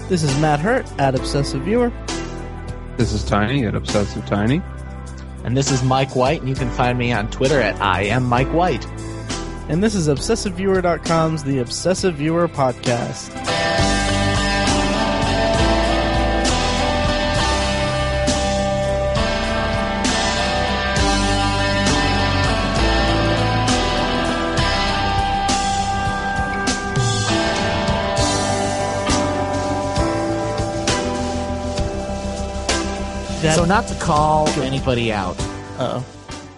This is Matt Hurt at Obsessive Viewer. This is Tiny at Obsessive Tiny. And this is Mike White, and you can find me on Twitter at I am Mike White. And this is ObsessiveViewer.com's The Obsessive Viewer Podcast. So not to call anybody out, Uh-oh.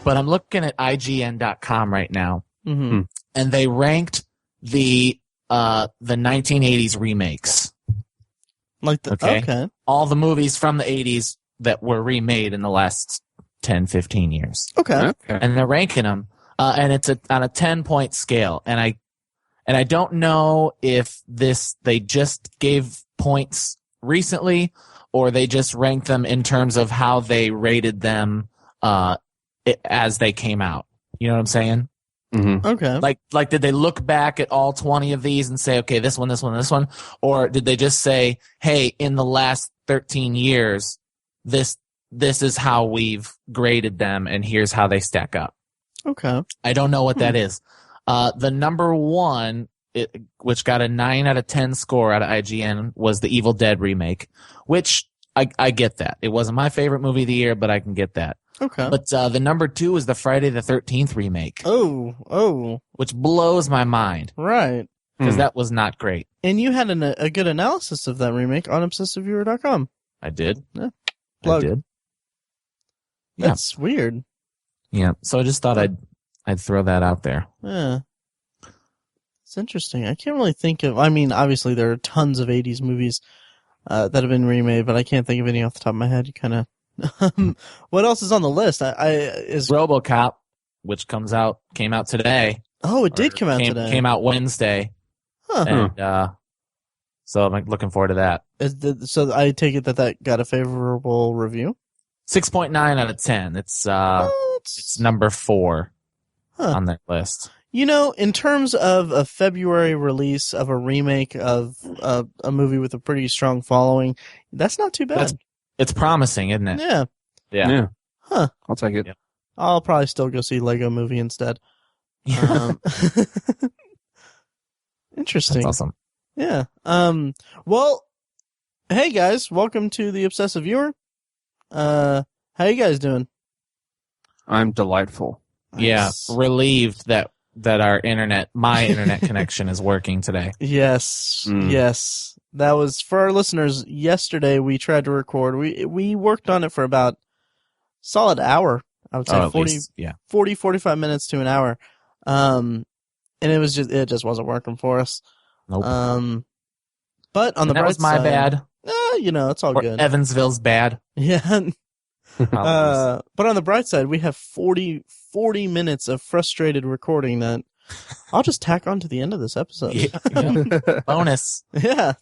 but I'm looking at IGN.com right now, Mm-hmm. and they ranked the 1980s remakes. Like the, okay. All the movies from the 80s that were remade in the last 10, 15 years. Okay. And they're ranking them, and it's on a 10-point scale. And I don't know if they just gave points recently, or they just ranked them in terms of how they rated them as they came out. You know what I'm saying? Mm-hmm. Okay. Like, did they look back at all 20 of these and say, okay, this one, this one, this one? Or did they just say, hey, in the last 13 years, this is how we've graded them, and here's how they stack up? Okay. I don't know what that is. The number one, which got a 9 out of 10 score out of IGN, was the Evil Dead remake, which I get that. It wasn't my favorite movie of the year, but I can get that. Okay. But the number 2 was the Friday the 13th remake. Oh. Which blows my mind. Right. Because that was not great. And you had a good analysis of that remake on ObsessiveViewer.com. I did. Yeah. I did. Yeah. That's weird. Yeah. So I just thought I'd throw that out there. Yeah. It's interesting. I can't really think of, I mean, obviously there are tons of 80s movies that have been remade, but I can't think of any off the top of my head. You kind of, what else is on the list? Is RoboCop, which came out today. Oh, it did come out today. Came out Wednesday. Huh. And so I'm looking forward to that. So I take it that got a favorable review? 6.9 out of 10. It's number 4 on that list. You know, in terms of a February release of a remake of a movie with a pretty strong following, that's not too bad. It's promising, isn't it? Yeah. Yeah. Huh. I'll take it. Yeah. I'll probably still go see Lego Movie instead. Interesting. That's awesome. Yeah. Well, hey guys, welcome to the Obsessive Viewer. How you guys doing? I'm delightful. Yeah. Nice. Relieved that my internet connection is working today. Yes. Yes. That was, for our listeners, yesterday we tried to record. We worked on it for about a solid hour. I would say 45 minutes to an hour. And it just wasn't working for us. Nope. But on the bright side, that was my bad. It's all good. Evansville's bad. Yeah. But on the bright side, we have 40 minutes of frustrated recording that I'll just tack on to the end of this episode. Yeah. Bonus. Yeah.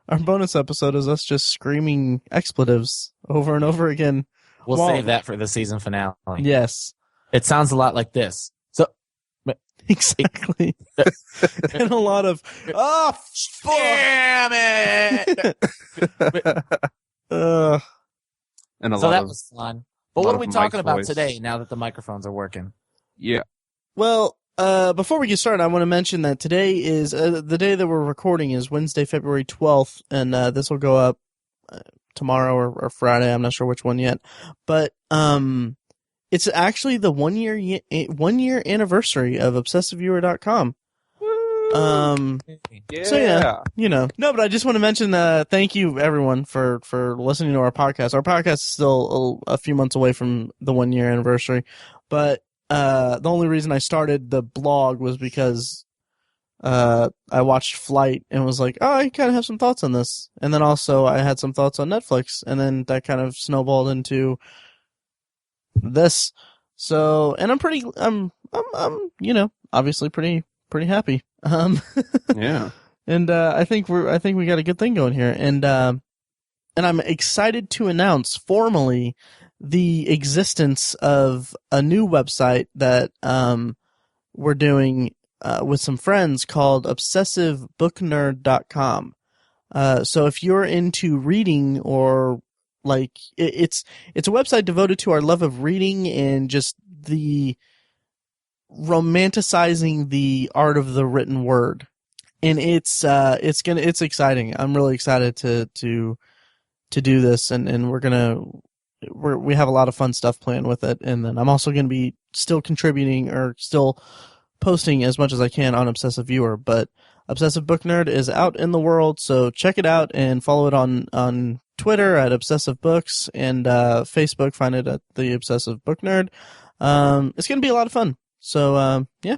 Our bonus episode is us just screaming expletives over and over again. We'll save that for the season finale. Yes. It sounds a lot like this. So exactly. And a lot of damn it. And that was fun. But what are we talking about today now that the microphones are working? Yeah. Well, before we get started, I want to mention that today is the day that we're recording is Wednesday, February 12th, and this will go up tomorrow or Friday. I'm not sure which one yet, but it's actually the 1 year anniversary of ObsessiveViewer.com. Yeah. So yeah, no, but I just want to mention, thank you everyone for listening to our podcast. Our podcast is still a few months away from the 1 year anniversary, but the only reason I started the blog was because I watched Flight and was like, oh, I kind of have some thoughts on this. And then also I had some thoughts on Netflix, and then that kind of snowballed into this. So, and I'm obviously pretty happy. Yeah. And I think we got a good thing going here. And I'm excited to announce formally the existence of a new website that we're doing with some friends called ObsessiveBookNerd.com. So if you're into reading or like it's a website devoted to our love of reading and just the romanticizing the art of the written word. And it's exciting. I'm really excited to do this, and we have a lot of fun stuff planned with it. And then I'm also going to be still contributing or still posting as much as I can on Obsessive Viewer, but Obsessive Book Nerd is out in the world, so check it out and follow it on Twitter at Obsessive Books and Facebook, find it at the Obsessive Book Nerd. It's going to be a lot of fun. So, yeah.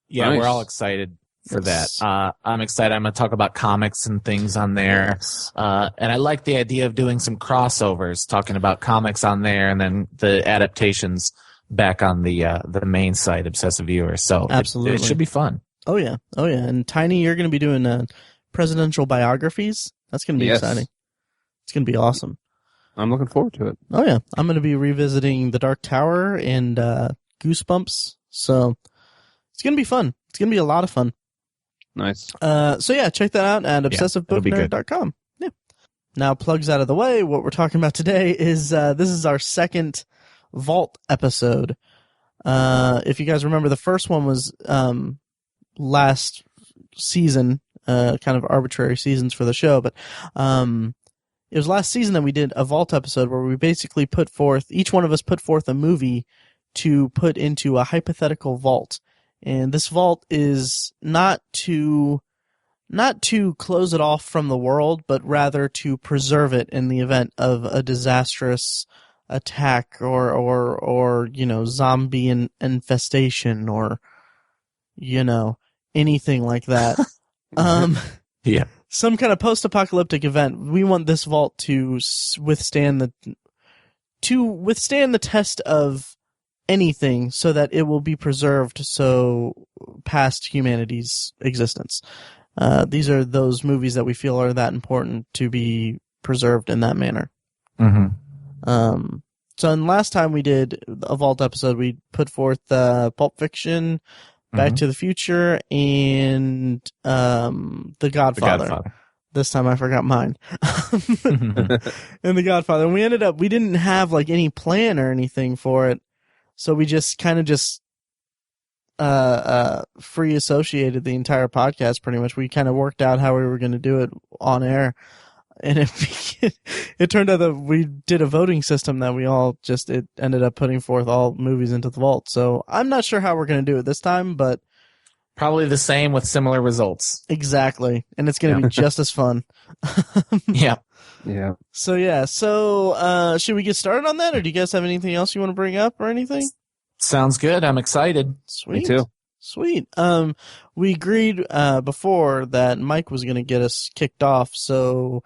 Yeah, Nice. We're all excited for Yes. that. I'm excited. I'm going to talk about comics and things on there. Yes. And I like the idea of doing some crossovers, talking about comics on there and then the adaptations back on the main site, Obsessive Viewer. So Absolutely. it should be fun. Oh yeah. And Tiny, you're going to be doing presidential biographies. That's going to be Yes. exciting. It's going to be awesome. I'm looking forward to it. Oh yeah. I'm going to be revisiting The Dark Tower and Goosebumps. So it's going to be fun. It's going to be a lot of fun. Nice. So yeah, check that out at it'll be good. obsessivebooknerd.com. Yeah. Now, plugs out of the way. What we're talking about today is this is our second Vault episode. If you guys remember, the first one was last season, kind of arbitrary seasons for the show, but it was last season that we did a Vault episode where we basically each one of us put forth a movie to put into a hypothetical vault. And this vault is not to close it off from the world, but rather to preserve it in the event of a disastrous attack or zombie infestation or anything like that. Yeah. Some kind of post-apocalyptic event. We want this vault to withstand the test of anything, so that it will be preserved so past humanity's existence. These are those movies that we feel are that important to be preserved in that manner. Mm-hmm. So in last time we did a Vault episode, we put forth Pulp Fiction, Back to the Future, and The Godfather. This time I forgot mine. And The Godfather. And we didn't have like any plan or anything for it. So we just kind of free associated the entire podcast pretty much. We kind of worked out how we were going to do it on air. And it turned out that we did a voting system that we all it ended up putting forth all movies into the vault. So I'm not sure how we're going to do it this time, but Probably the same with similar results. exactly. And it's going to be just as fun. Yeah. Yeah. So yeah. So, should we get started on that, or do you guys have anything else you want to bring up or anything? Sounds good. I'm excited. Sweet. Me too. Sweet. We agreed before that Mike was going to get us kicked off. So,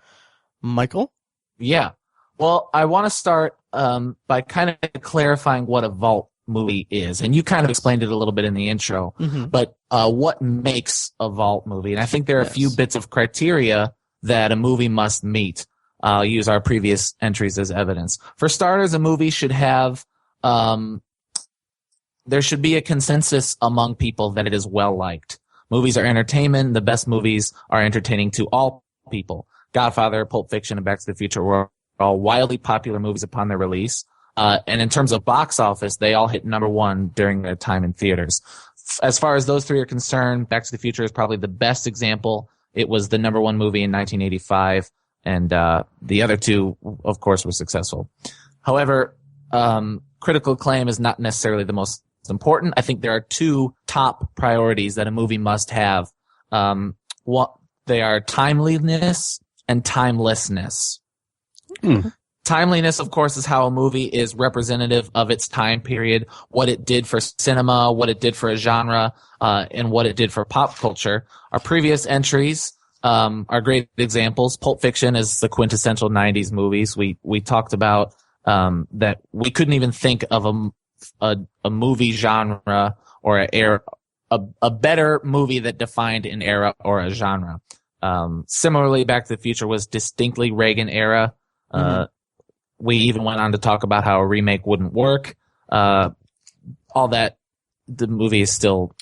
Michael? Yeah. Well, I want to start by kind of clarifying what a vault movie is. And you kind of explained it a little bit in the intro. Mm-hmm. But what makes a vault movie? And I think there are a few bits of criteria that a movie must meet. I'll use our previous entries as evidence. For starters, a movie should have there should be a consensus among people that it is well liked. Movies are entertainment. The best movies are entertaining to all people. Godfather, Pulp Fiction, and Back to the Future were all wildly popular movies upon their release. And in terms of box office, they all hit number one during their time in theaters. As far as those three are concerned, Back to the Future is probably the best example. It was the number one movie in 1985, and the other two, of course, were successful. However, critical acclaim is not necessarily the most important. I think there are two top priorities that a movie must have. They are timeliness and timelessness. Timeliness, of course, is how a movie is representative of its time period, what it did for cinema, what it did for a genre, and what it did for pop culture. Our previous entries are great examples. Pulp Fiction is the quintessential 90s movies. We talked about that we couldn't even think of a movie genre or a better movie that defined an era or a genre. Similarly, Back to the Future was distinctly Reagan era. We even went on to talk about how a remake wouldn't work. All that, the movie is still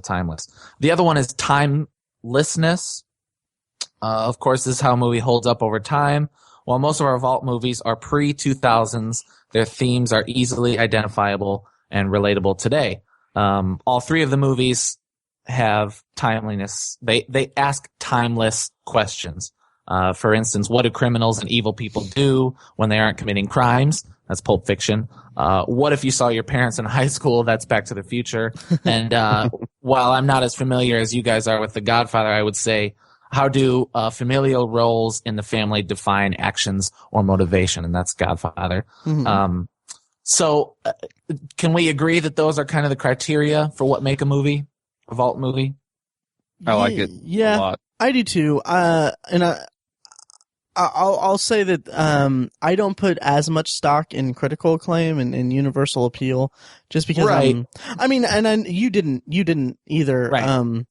timeless. The other one is timelessness. Of course, this is how a movie holds up over time. While most of our Vault movies are pre-2000s, their themes are easily identifiable and relatable today. All three of the movies have timeliness. They ask timeless questions. For instance, what do criminals and evil people do when they aren't committing crimes? That's Pulp Fiction. What if you saw your parents in high school? That's Back to the Future. And while I'm not as familiar as you guys are with The Godfather, I would say, how do familial roles in the family define actions or motivation? And that's Godfather. Mm-hmm. So can we agree that those are kind of the criteria for what make a movie, a Vault movie? I like it a lot. I do too. And I'll say that I don't put as much stock in critical acclaim and universal appeal, just because Right. you didn't either. Right.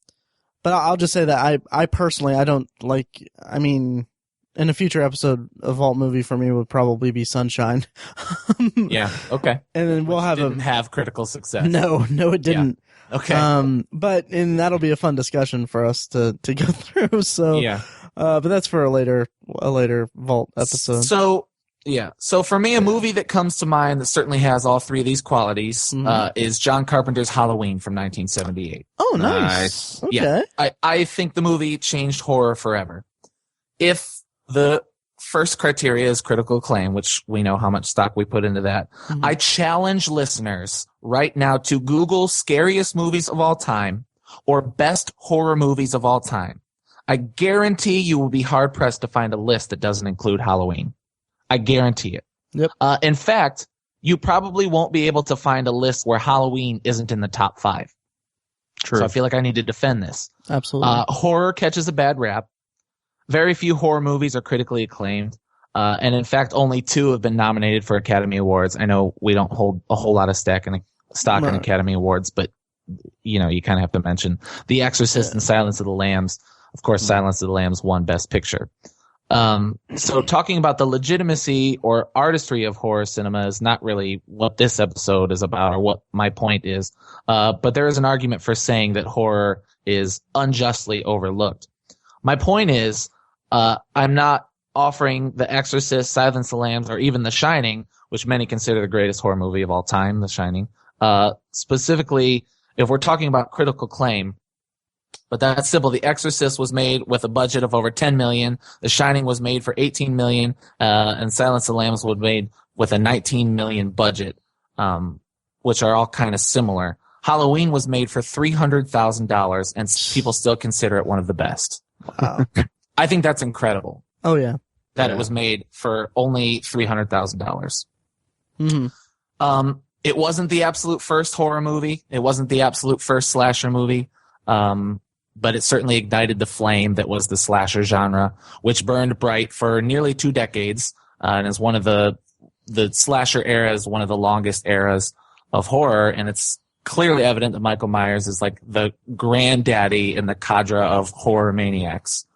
But I'll just say that I personally I don't like. I mean, in a future episode, a Vault movie for me would probably be Sunshine. Yeah. Okay. And then we'll have didn't have critical success. No, it didn't. Yeah. Okay. And that'll be a fun discussion for us to go through. So Yeah. But that's for a later Vault episode. So for me, a movie that comes to mind that certainly has all three of these qualities is John Carpenter's Halloween from 1978. Oh, nice. Okay. Yeah. I think the movie changed horror forever. If the first criteria is critical acclaim, which we know how much stock we put into that, I challenge listeners right now to Google scariest movies of all time or best horror movies of all time. I guarantee you will be hard-pressed to find a list that doesn't include Halloween. I guarantee it. Yep. In fact, you probably won't be able to find a list where Halloween isn't in the top 5. True. So I feel like I need to defend this. Absolutely. Horror catches a bad rap. Very few horror movies are critically acclaimed. And in fact, only 2 have been nominated for Academy Awards. I know we don't hold a whole lot of stock in Academy Awards, but you kind of have to mention The Exorcist and Silence of the Lambs. Of course, Silence of the Lambs won Best Picture. So talking about the legitimacy or artistry of horror cinema is not really what this episode is about or what my point is. But there is an argument for saying that horror is unjustly overlooked. My point is, I'm not offering The Exorcist, Silence of the Lambs, or even The Shining, which many consider the greatest horror movie of all time, The Shining. Specifically, if we're talking about critical acclaim, but that's simple. The Exorcist was made with a budget of over $10 million. The Shining was made for $18 million, and Silence of the Lambs was made with a $19 million budget, which are all kind of similar. Halloween was made for $300,000, and people still consider it one of the best. Wow. I think that's incredible. Oh yeah. That it was made for only $300,000. Mm-hmm. It wasn't the absolute first horror movie. It wasn't the absolute first slasher movie. But it certainly ignited the flame that was the slasher genre, which burned bright for nearly 2 decades, and is one of the slasher era is one of the longest eras of horror, and it's clearly evident that Michael Myers is like the granddaddy in the cadre of horror maniacs.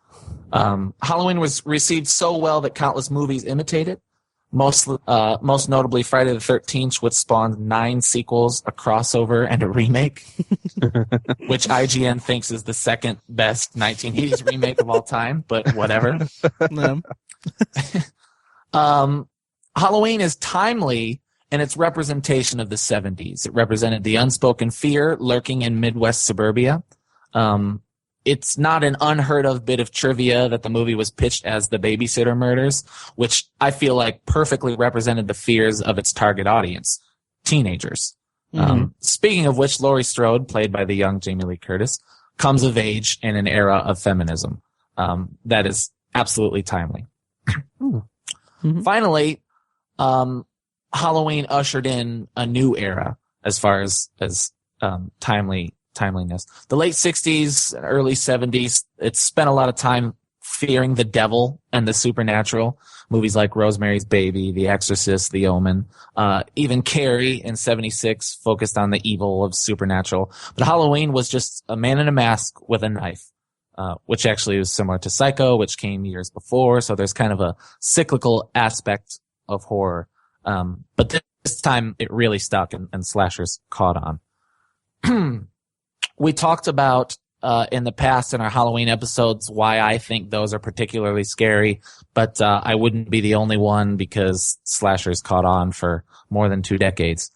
Halloween was received so well that countless movies imitate it. Most notably Friday the 13th, which spawned 9 sequels, a crossover, and a remake, which IGN thinks is the second best 1980s remake of all time, but whatever. No. Halloween is timely in its representation of the 70s. It represented the unspoken fear lurking in Midwest suburbia. It's not an unheard of bit of trivia that the movie was pitched as The Babysitter Murders, which I feel like perfectly represented the fears of its target audience, teenagers. Speaking of which, Laurie Strode, played by the young Jamie Lee Curtis, comes of age in an era of feminism. That is absolutely timely. Finally, Halloween ushered in a new era as far as timeliness. The late 60s, early 70s, it spent a lot of time fearing the devil and the supernatural. Movies like Rosemary's Baby, The Exorcist, The Omen, even Carrie in 76 focused on the evil of supernatural. But Halloween was just a man in a mask with a knife, which actually was similar to Psycho, which came years before. So there's kind of a cyclical aspect of horror. But this time it really stuck and slashers caught on. We talked about in the past in our Halloween episodes why I think those are particularly scary, but I wouldn't be the only one because slashers caught on for more than 2 decades.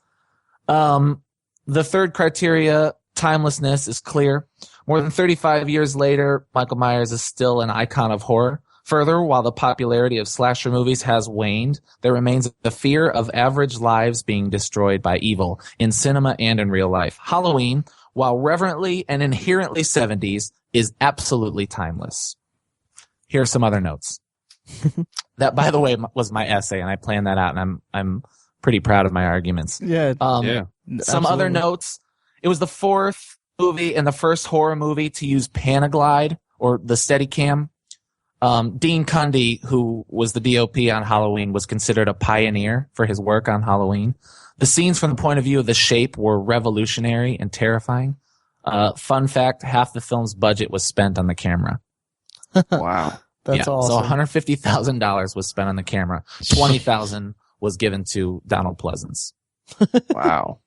The third criteria, timelessness, is clear. More than 35 years later, Michael Myers is still an icon of horror. Further, while the popularity of slasher movies has waned, there remains the fear of average lives being destroyed by evil in cinema and in real life. Halloween, while reverently and inherently 70s, is absolutely timeless. Here are some other notes. That, by the way, was my essay, and I planned that out, and I'm pretty proud of my arguments. Yeah. Some absolutely. other notes. It was the 4th movie and the first horror movie to use Panaglide, or the Steadicam. Dean Cundy, who was the DOP on Halloween, was considered a pioneer for his work on Halloween. The scenes from the point of view of the Shape were revolutionary and terrifying. Fun fact, half the film's budget was spent on the camera. Wow. That's awesome. So $150,000 was spent on the camera. $20,000 was given to Donald Pleasance. Wow.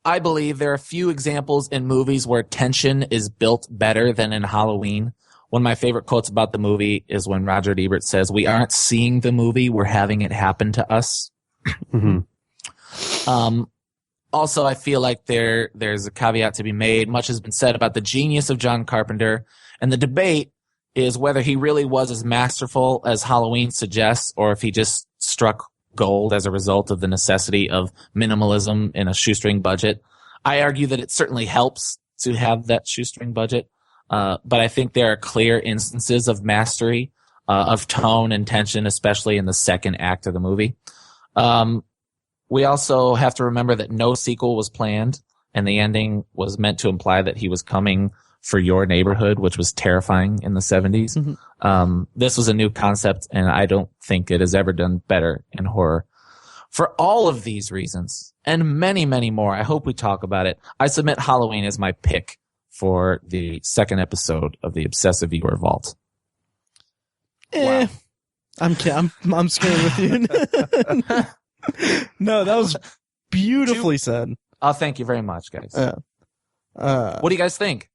I believe there are a few examples in movies where tension is built better than in Halloween. One of my favorite quotes about the movie is when Roger Ebert says, "We aren't seeing the movie, we're having it happen to us." Mm-hmm. Also, I feel like there's a caveat to be made. Much has been said about the genius of John Carpenter, and the debate is whether he really was as masterful as Halloween suggests, or if he just struck gold as a result of the necessity of minimalism in a shoestring budget. I argue that it certainly helps to have that shoestring budget, but I think there are clear instances of mastery of tone and tension, especially in the second act of the movie. We also have to remember that no sequel was planned, and the ending was meant to imply that he was coming for your neighborhood, which was terrifying in the 70s. Mm-hmm. This was a new concept, and I don't think it has ever done better in horror. For all of these reasons, and many, many more, I hope we talk about it, I submit Halloween as my pick for the second episode of the Obsessive Viewer Vault. Wow. I'm scared with you. No, that was beautifully said. Oh, thank you very much, guys. What do you guys think?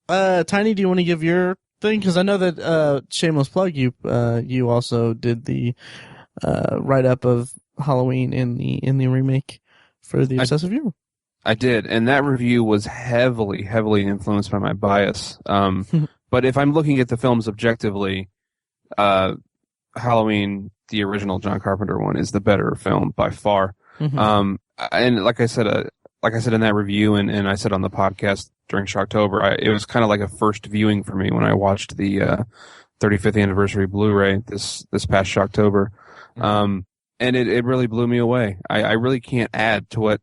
Tiny, do you want to give your thing? Because I know that shameless plug, you also did the write up of Halloween in the remake for the Obsessive Viewer. I did, and that review was heavily influenced by my bias. But if I'm looking at the films objectively, Halloween, the original John Carpenter one, is the better film by far. Mm-hmm. And like I said in that review, and I said on the podcast during Shocktober, it was kind of like a first viewing for me when I watched the 35th anniversary Blu-ray this past Shocktober. And it really blew me away. I really can't add to what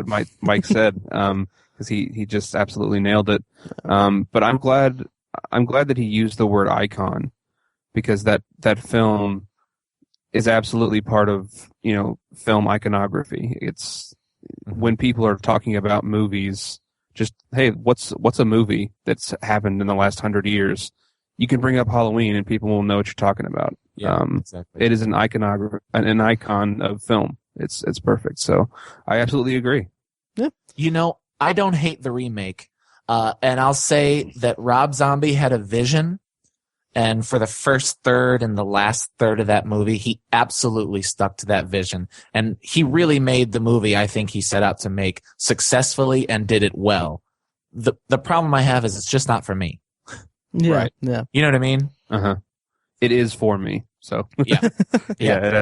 Mike said, because he just absolutely nailed it. But I'm glad that he used the word icon, because that film is absolutely part of, film iconography. It's when people are talking about movies, just, hey, what's a movie that's happened in the last 100 years? You can bring up Halloween and people will know what you're talking about. Yeah, exactly. It is an icon of film. It's perfect. So I absolutely agree. Yeah. I don't hate the remake. And I'll say that Rob Zombie had a vision, and for the first third and the last third of that movie, he absolutely stuck to that vision. And he really made the movie I think he set out to make successfully and did it well. The problem I have is it's just not for me. Yeah. Right. Yeah. You know what I mean? Uh-huh. It is for me. So yeah. It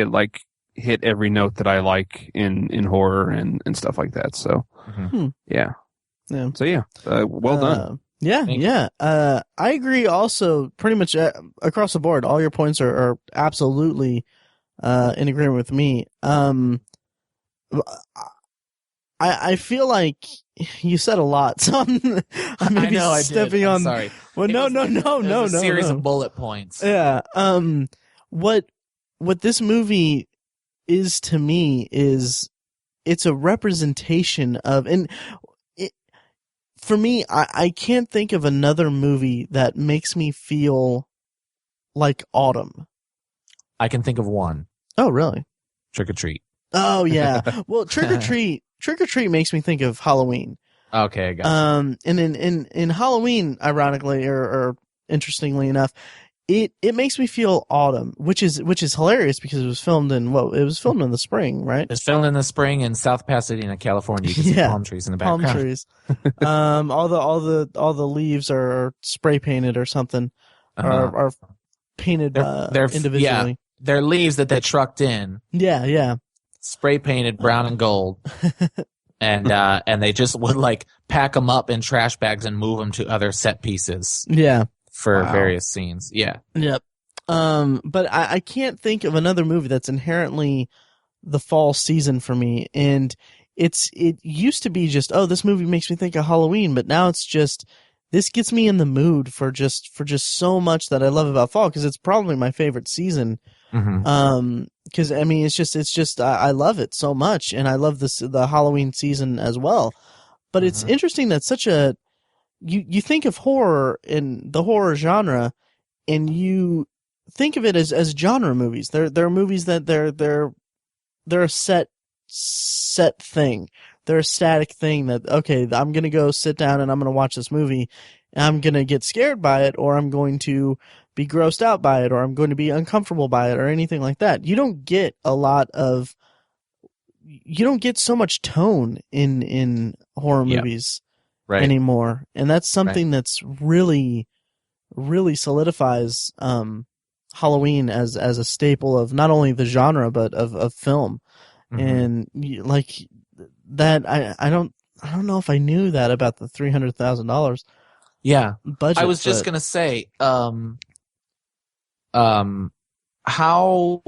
like hit every note that I like in horror and stuff like that. So yeah. So yeah, well done. Yeah. I agree also pretty much across the board. All your points are absolutely in agreement with me. I feel like you said a lot, so I'm maybe stepping on. Sorry. Well, no. Series of bullet points. Yeah. What this movie is to me is it's a representation of, and for me, I can't think of another movie that makes me feel like autumn. I can think of one. Oh, really? Trick or Treat. Oh yeah. Well, Trick or Treat makes me think of Halloween. Okay, I got you. And in Halloween, ironically or interestingly enough, it makes me feel autumn, which is hilarious because it was filmed in the spring, right? It's filmed in the spring in South Pasadena, California. You can see palm trees in the background. Palm trees. All the leaves are spray painted or something, are painted individually. Yeah, they're leaves that they trucked in. Yeah. Spray painted brown and gold. And they just would like pack them up in trash bags and move them to other set pieces. Yeah. For various scenes. Yeah. Yep. But I can't think of another movie that's inherently the fall season for me. And it used to be just, this movie makes me think of Halloween, but now it's just, this gets me in the mood for just so much that I love about fall, because it's probably my favorite season. Mm-hmm. Because I mean, it's just I love it so much, and I love the Halloween season as well. But it's interesting that such a you think of horror in the horror genre, and you think of it as genre movies. They're movies that they're a set thing. They're a static thing that, okay, I'm gonna go sit down and I'm gonna watch this movie, and I'm gonna get scared by it, or I'm going to be grossed out by it, or I'm going to be uncomfortable by it, or anything like that. You don't get so much tone in horror movies anymore. And that's something that's really, really solidifies Halloween as a staple of not only the genre, but of film. And like that, I don't know if I knew that about the $300,000 budget. I was just gonna say, how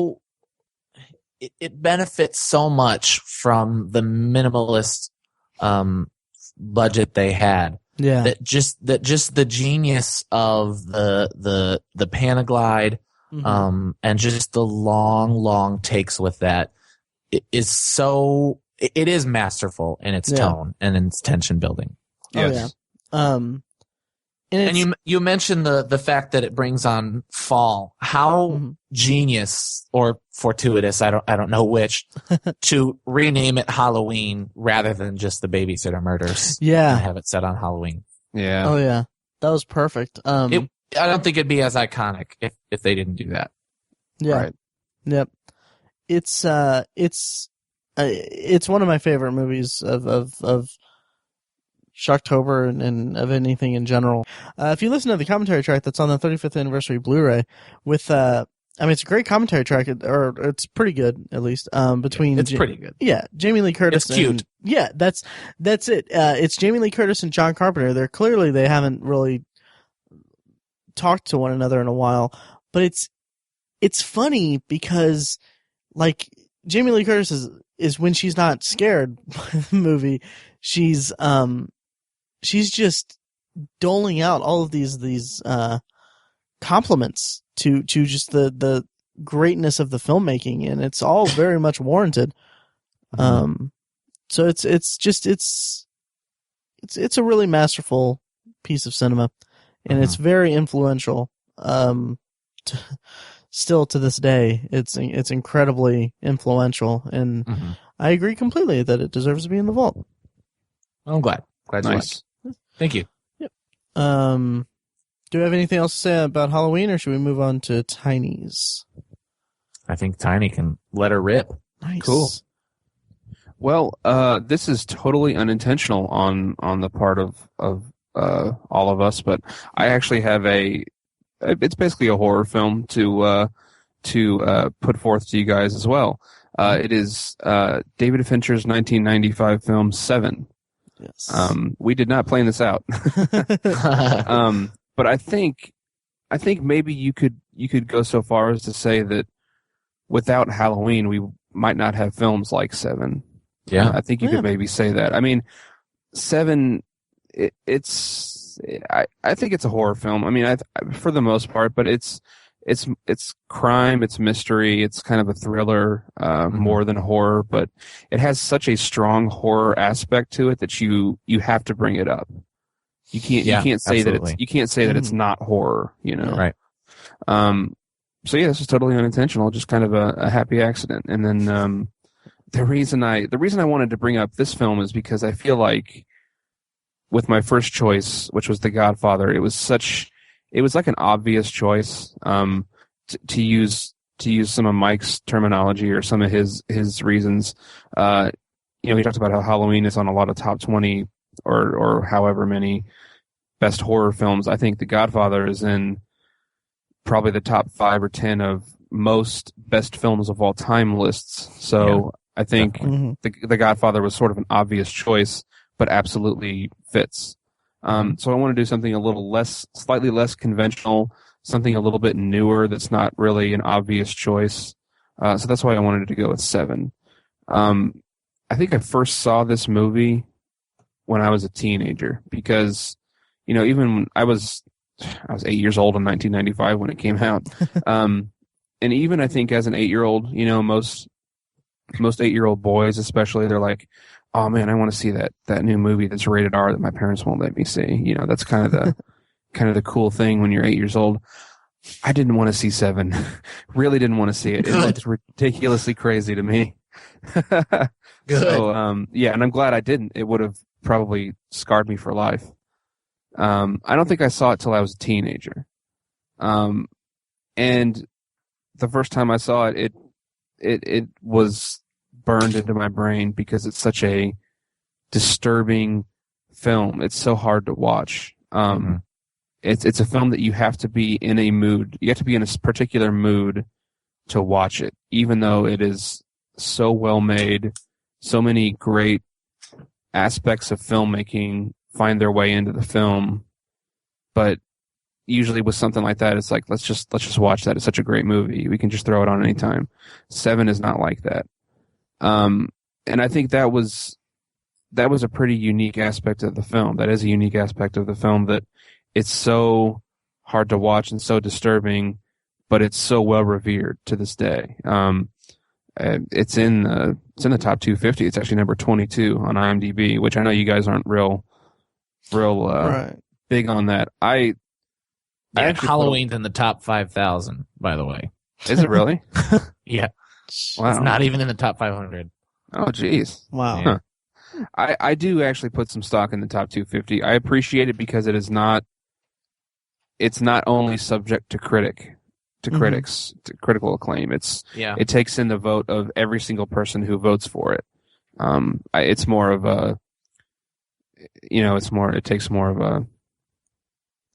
it benefits so much from the minimalist budget they had. Yeah. That just the genius of the Panaglide, and just the long takes with that is so, it is masterful in its tone and in its tension building. Yes. Oh yeah. And you mentioned the fact that it brings on fall. How genius or fortuitous, I don't know which, to rename it Halloween rather than just the Babysitter Murders. Yeah. And have it set on Halloween. Yeah. Oh yeah. That was perfect. I don't think it'd be as iconic if they didn't do that. Yeah. Right. Yep. It's one of my favorite movies of Shocktober and of anything in general. If you listen to the commentary track that's on the 35th anniversary Blu-ray with, I mean, it's a great commentary track, or it's pretty good, at least, between... It's pretty good. Yeah, Jamie Lee Curtis. It's cute. Yeah, that's it. It's Jamie Lee Curtis and John Carpenter. They haven't really talked to one another in a while, but it's funny because, like, Jamie Lee Curtis is when she's not scared by the movie, she's just doling out all of these compliments to just the greatness of the filmmaking, and it's all very much warranted. So it's a really masterful piece of cinema, and it's very influential. Still to this day, it's incredibly influential, and I agree completely that it deserves to be in the vault. I'm glad. Glad you Nice. liked. Thank you. Yep. Do we have anything else to say about Halloween, or should we move on to Tiny's? I think Tiny can let her rip. Nice. Cool. Well, this is totally unintentional on the part of all of us, but I actually have it's basically a horror film to put forth to you guys as well. It is David Fincher's 1995 film Se7en. Yes. We did not plan this out. But I think maybe you could go so far as to say that without Halloween, we might not have films like Se7en. Yeah. I think you could maybe say that. I mean, Se7en, I think it's a horror film. I mean, for the most part, but it's crime, it's mystery, it's kind of a thriller, more than horror, but it has such a strong horror aspect to it that you have to bring it up. You can't say that it's not horror, you know. Right. So yeah, this is totally unintentional, just kind of a happy accident. And then the reason I wanted to bring up this film is because I feel like with my first choice, which was The Godfather, it was like an obvious choice to use some of Mike's terminology or some of his reasons. He talked about how Halloween is on a lot of top 20 or however many best horror films. I think The Godfather is in probably the top 5 or 10 of most best films of all time lists. So I think The Godfather was sort of an obvious choice, but absolutely fits. So I want to do something slightly less conventional, something a little bit newer that's not really an obvious choice. So that's why I wanted to go with 7. I think I first saw this movie when I was a teenager because, even when I was 8 years old in 1995 when it came out. And even I think as an 8-year-old, most 8-year-old boys, especially, they're like, oh man, I want to see that new movie that's rated R that my parents won't let me see. That's kind of the cool thing when you're 8 years old. I didn't want to see 7. Really didn't want to see it. It looked ridiculously crazy to me. Good. So, and I'm glad I didn't. It would have probably scarred me for life. I don't think I saw it till I was a teenager. And the first time I saw it, it was burned into my brain because it's such a disturbing film. It's so hard to watch. It's a film that you have to be in a mood. You have to be in a particular mood to watch it, even though it is so well made. So many great aspects of filmmaking find their way into the film, but usually with something like that, it's like let's just watch that. It's such a great movie. We can just throw it on anytime. 7 is not like that. And I think that was a pretty unique aspect of the film. That is a unique aspect of the film, that it's so hard to watch and so disturbing, but it's so well revered to this day. It's in the top 250. It's actually number 22 on IMDb, which I know you guys aren't real right. big on that. I actually Halloween's in the top 5,000, by the way. Is it really? Yeah. Wow. It's not even in the top 500. Oh, geez. Wow. Yeah. I do actually put some stock in the top 250. I appreciate it because it's not only subject to critics, to critical acclaim. It takes in the vote of every single person who votes for it. It's more of a, it takes more of a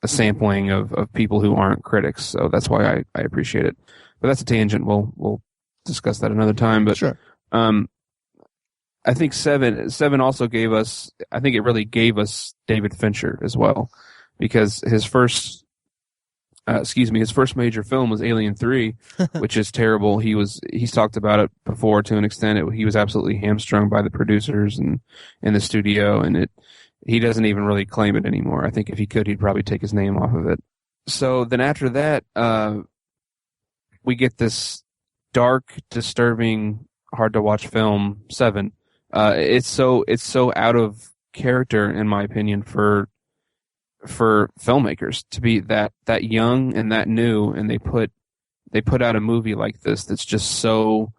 sampling of people who aren't critics. So that's why I appreciate it. But that's a tangent. We'll discuss that another time. But sure. I think 7 also gave us, I think it really gave us David Fincher as well, because his first major film was Alien 3, which is terrible. He's talked about it before to an extent. He was absolutely hamstrung by the producers and in the studio, and he doesn't even really claim it anymore. I think if he could, he'd probably take his name off of it. So then after that, we get this dark, disturbing, hard to watch film, 7. It's so out of character, in my opinion, for filmmakers to be that young and that new, and they put out a movie like this that's just so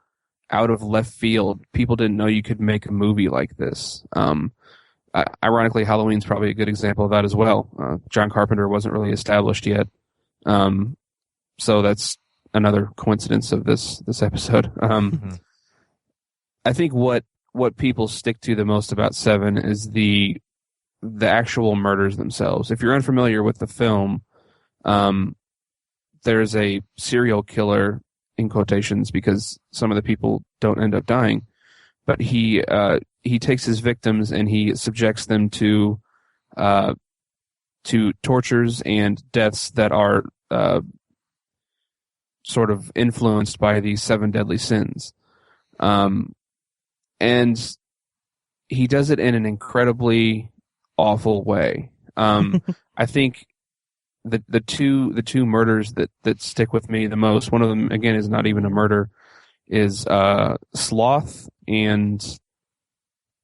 out of left field. People didn't know you could make a movie like this. Ironically, Halloween's probably a good example of that as well. John Carpenter wasn't really established yet, so that's another coincidence of this episode. I think what people stick to the most about 7 is the actual murders themselves. If you're unfamiliar with the film, there's a serial killer, in quotations, because some of the people don't end up dying, but he takes his victims and he subjects them to tortures and deaths that are sort of influenced by these 7 deadly sins. And he does it in an incredibly awful way. I think the two murders that stick with me the most, one of them, again, is not even a murder, is sloth and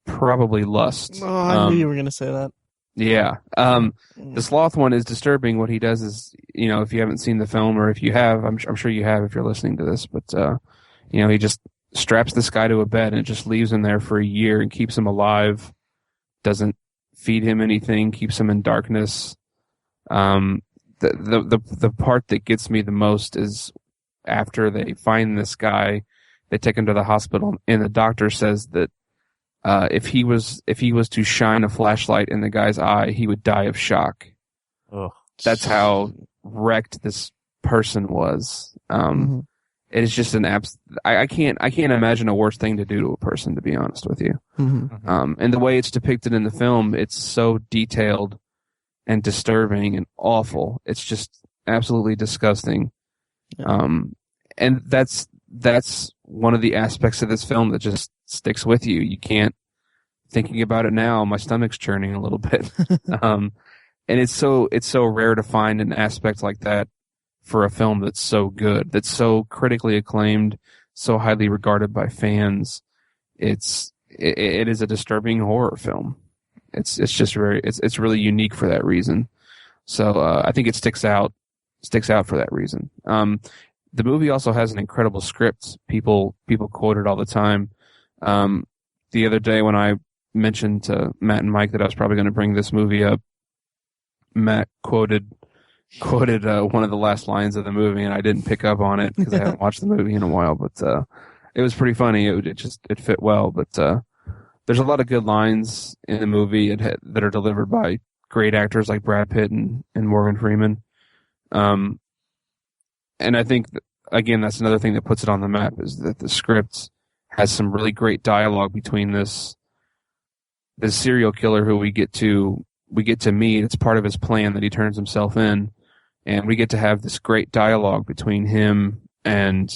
probably lust. Oh, I knew you were going to say that. Yeah. The sloth one is disturbing. What he does is, if you haven't seen the film, or if you have, I'm sure you have if you're listening to this, but he just straps this guy to a bed and just leaves him there for a year and keeps him alive, doesn't feed him anything, keeps him in darkness. The part that gets me the most is after they find this guy, they take him to the hospital, and the doctor says that if he was to shine a flashlight in the guy's eye, he would die of shock. Oh. That's how wrecked this person was. It is just I can't imagine a worse thing to do to a person, to be honest with you. And the way it's depicted in the film, it's so detailed and disturbing and awful. It's just absolutely disgusting. And that's one of the aspects of this film that just sticks with you. You can't, thinking about it now, my stomach's churning a little bit. And it's so rare to find an aspect like that for a film that's so good, that's so critically acclaimed, so highly regarded by fans. It is a disturbing horror film. It's just it's really unique for that reason. So I think it sticks out for that reason. The movie also has an incredible script. People quote it all the time. The other day when I mentioned to Matt and Mike that I was probably going to bring this movie up, Matt quoted one of the last lines of the movie, and I didn't pick up on it because I haven't watched the movie in a while. But it was pretty funny. It fit well. But there's a lot of good lines in the movie that are delivered by great actors like Brad Pitt and Morgan Freeman. And I think, again, that's another thing that puts it on the map, is that the script has some really great dialogue between this serial killer who we get to meet. It's part of his plan that he turns himself in, and we get to have this great dialogue between him and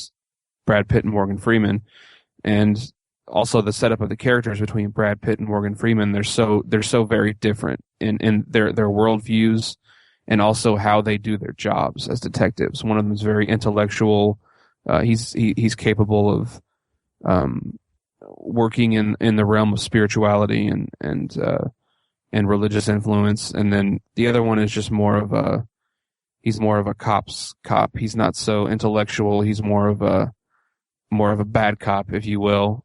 Brad Pitt and Morgan Freeman, and also the setup of the characters between Brad Pitt and Morgan Freeman. They're so very different in their worldviews, and also how they do their jobs as detectives. One of them is very intellectual. He's capable of working in the realm of spirituality and religious influence. And then the other one is just more of a cop's cop. He's not so intellectual. He's more of a bad cop, if you will.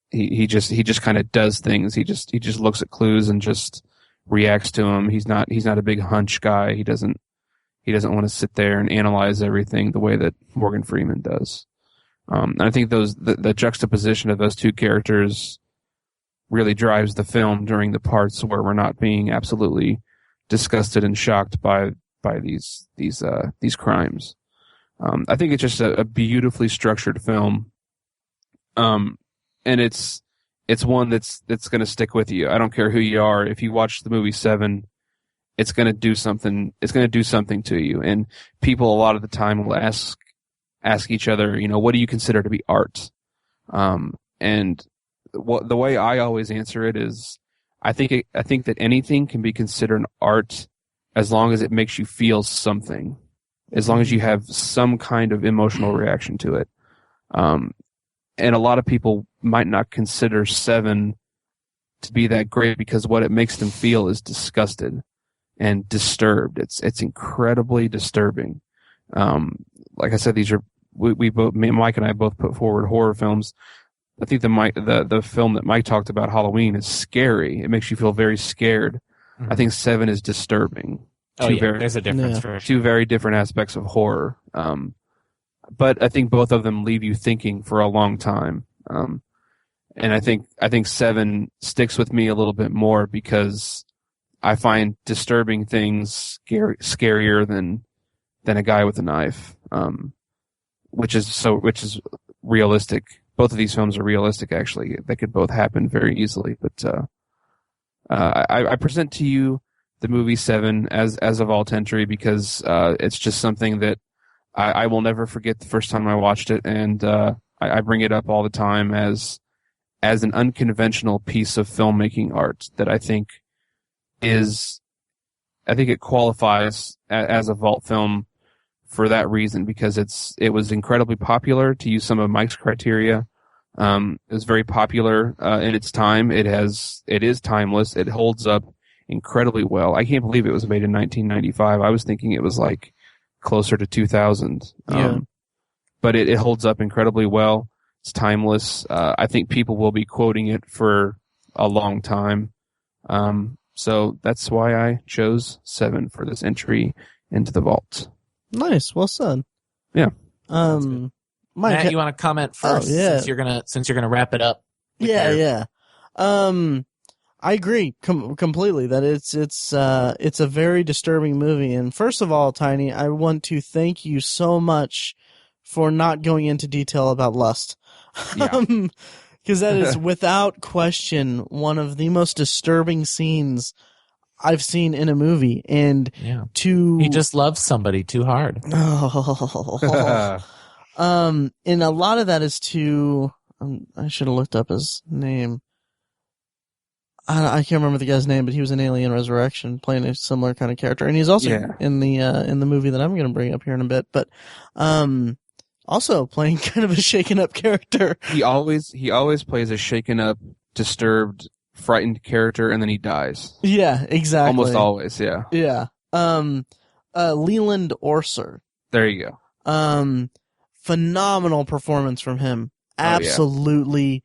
He just kind of does things. He just looks at clues and just reacts to them. He's not a big hunch guy. He doesn't want to sit there and analyze everything the way that Morgan Freeman does. And I think the juxtaposition of those two characters really drives the film during the parts where we're not being absolutely disgusted and shocked by these crimes. I think it's just a beautifully structured film. And it's one that's going to stick with you. I don't care who you are. If you watch the movie Se7en, it's going to do something. It's going to do something to you. And people a lot of the time will ask each other, what do you consider to be art? And the way I always answer it is, I think that anything can be considered art as long as it makes you feel something, as long as you have some kind of emotional reaction to it. And a lot of people might not consider Se7en to be that great because what it makes them feel is disgusted and disturbed. It's incredibly disturbing. Like I said, these are we both, Mike and I both put forward horror films. I think the film that Mike talked about, Halloween, is scary. It makes you feel very scared. I think Se7en is disturbing. There's a difference for sure. Two very different aspects of horror. But I think both of them leave you thinking for a long time. And I think Se7en sticks with me a little bit more because I find disturbing things scarier than a guy with a knife. Which is realistic. Both of these films are realistic, actually. They could both happen very easily. But I present to you the movie Se7en as a Vault entry because it's just something that I will never forget the first time I watched it, and I bring it up all the time as an unconventional piece of filmmaking art that I think it qualifies as a Vault film for that reason, because it was incredibly popular, to use some of Mike's criteria. It was very popular in its time. It is timeless. It holds up incredibly well. I can't believe it was made in 1995. I was thinking it was like closer to 2000. But it holds up incredibly well. It's timeless. I think people will be quoting it for a long time. So that's why I chose 7 for this entry into the vault. Nice. Well said. Yeah. Mike, Matt, you want to comment first? Oh, yeah. Since you're gonna wrap it up. Yeah. I agree completely that it's a very disturbing movie. And first of all, Tiny, I want to thank you so much for not going into detail about lust. Yeah. Because that is without question one of the most disturbing scenes I've seen in a movie. And he just loves somebody too hard. And a lot of that is to I should have looked up his name. I can't remember the guy's name, but he was in Alien Resurrection, playing a similar kind of character, and he's also in the movie that I'm going to bring up here in a bit. But also playing kind of a shaken up character. He always plays a shaken up, disturbed, frightened character, and then he dies. Yeah, exactly. Almost always, yeah. Yeah. Leland Orser. There you go. Phenomenal performance from him. Absolutely.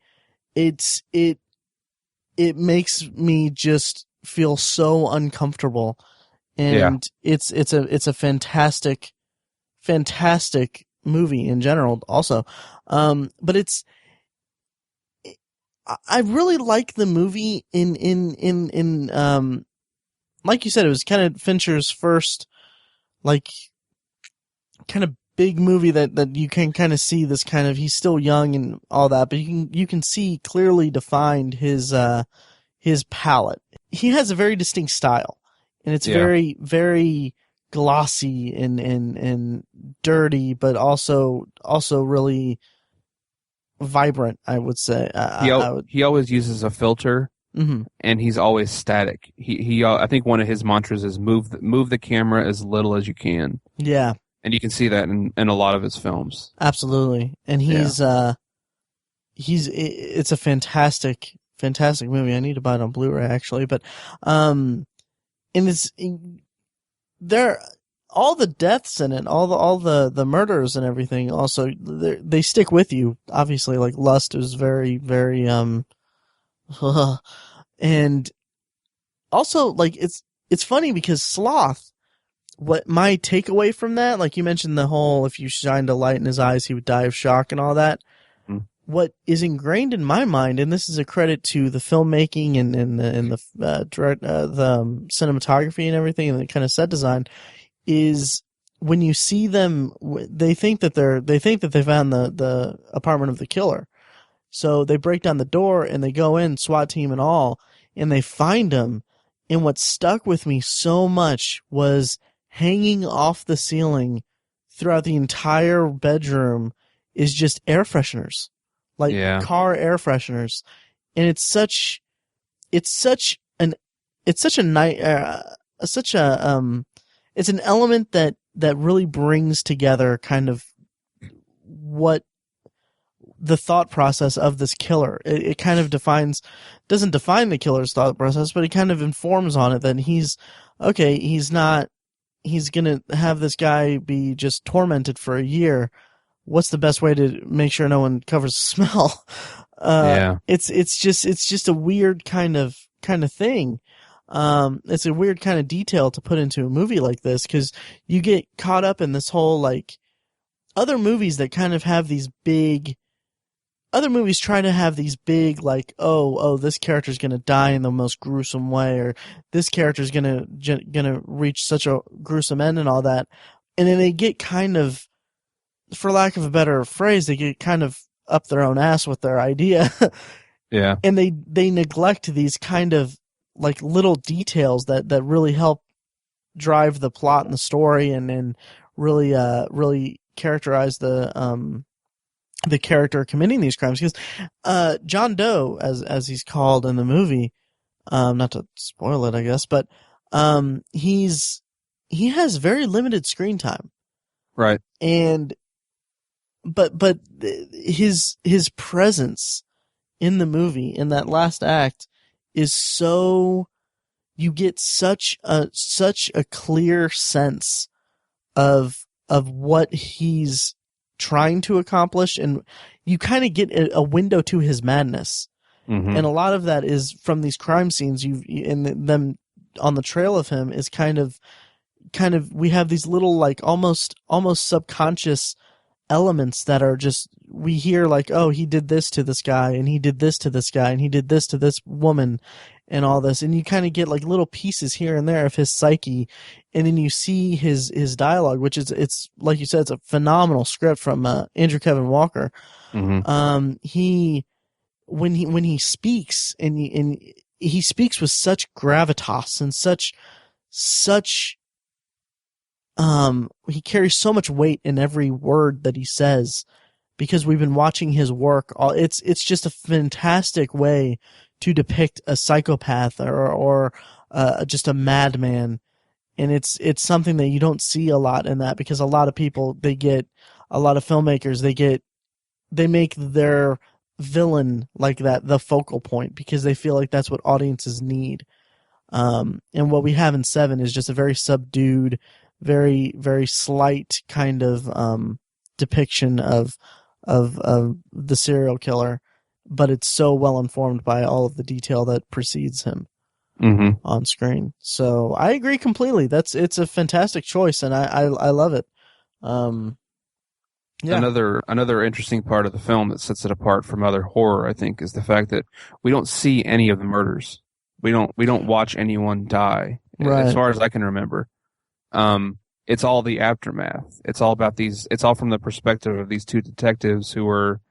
It makes me just feel so uncomfortable. And it's a fantastic movie in general also. But I really like the movie in like you said, it was kind of Fincher's first, like, kind of big movie that you can kind of see this kind of, he's still young and all that, but you can see clearly defined his palette. He has a very distinct style, and it's very, very glossy and dirty, but also really vibrant, I would say. He always uses a filter, and he's always static. He I think one of his mantras is move the camera as little as you can. Yeah. And you can see that in a lot of his films. Absolutely. And it's a fantastic movie. I need to buy it on Blu-ray actually, but and it's there, all the deaths in it, all the murders and everything also, they stick with you. Obviously, like lust is very, very and also like it's funny because sloth, what my takeaway from that, like you mentioned the whole, if you shined a light in his eyes, he would die of shock and all that. What is ingrained in my mind, and this is a credit to the filmmaking and the cinematography and everything, and the kind of set design, is when you see them, they think that they found the apartment of the killer. So they break down the door and they go in, SWAT team and all, and they find him. And what stuck with me so much was hanging off the ceiling throughout the entire bedroom is just air fresheners, like car air fresheners. And it's such an element that really brings together kind of what the thought process of this killer. It kind of doesn't define the killer's thought process, but it kind of informs on it that he's going to have this guy be just tormented for a year. What's the best way to make sure no one covers the smell? It's just a weird kind of thing. It's a weird kind of detail to put into a movie like this, because you get caught up in this whole, like, other movies that kind of have these big, other movies try to have these big, like, oh, this character's gonna die in the most gruesome way, or this character's gonna reach such a gruesome end and all that. And then they get kind of, for lack of a better phrase, they get kind of up their own ass with their idea. Yeah. And they neglect these kind of, like, little details that really help drive the plot and the story, and really characterize the character committing these crimes. Because John Doe, as he's called in the movie, not to spoil it, I guess, but he has very limited screen time. Right. And but his presence in the movie in that last act is so, you get such a clear sense of what he's trying to accomplish, and you kind of get a window to his madness. Mm-hmm. And a lot of that is from these crime scenes. And them on the trail of him is kind of we have these little like almost subconscious elements that are just, we hear like, oh, he did this to this guy, and he did this to this guy, and he did this to this woman, and all this, and you kind of get like little pieces here and there of his psyche, and then you see his dialogue, which is, it's like you said, it's a phenomenal script from Andrew Kevin Walker. Mm-hmm. When he speaks, and he speaks with such gravitas and such he carries so much weight in every word that he says, because we've been watching his work. It's just a fantastic way to depict a psychopath or just a madman. And it's something that you don't see a lot in that, because a lot of people, a lot of filmmakers, they make their villain like that the focal point, because they feel like that's what audiences need. And what we have in Seven is just a very subdued, very, very slight kind of depiction of the serial killer, but it's so well informed by all of the detail that precedes him on screen. So I agree completely. It's a fantastic choice, and I love it. Yeah. Another interesting part of the film that sets it apart from other horror, I think, is the fact that we don't see any of the murders. We don't watch anyone die, right, as far as I can remember. It's all the aftermath. It's all about it's all from the perspective of these two detectives who are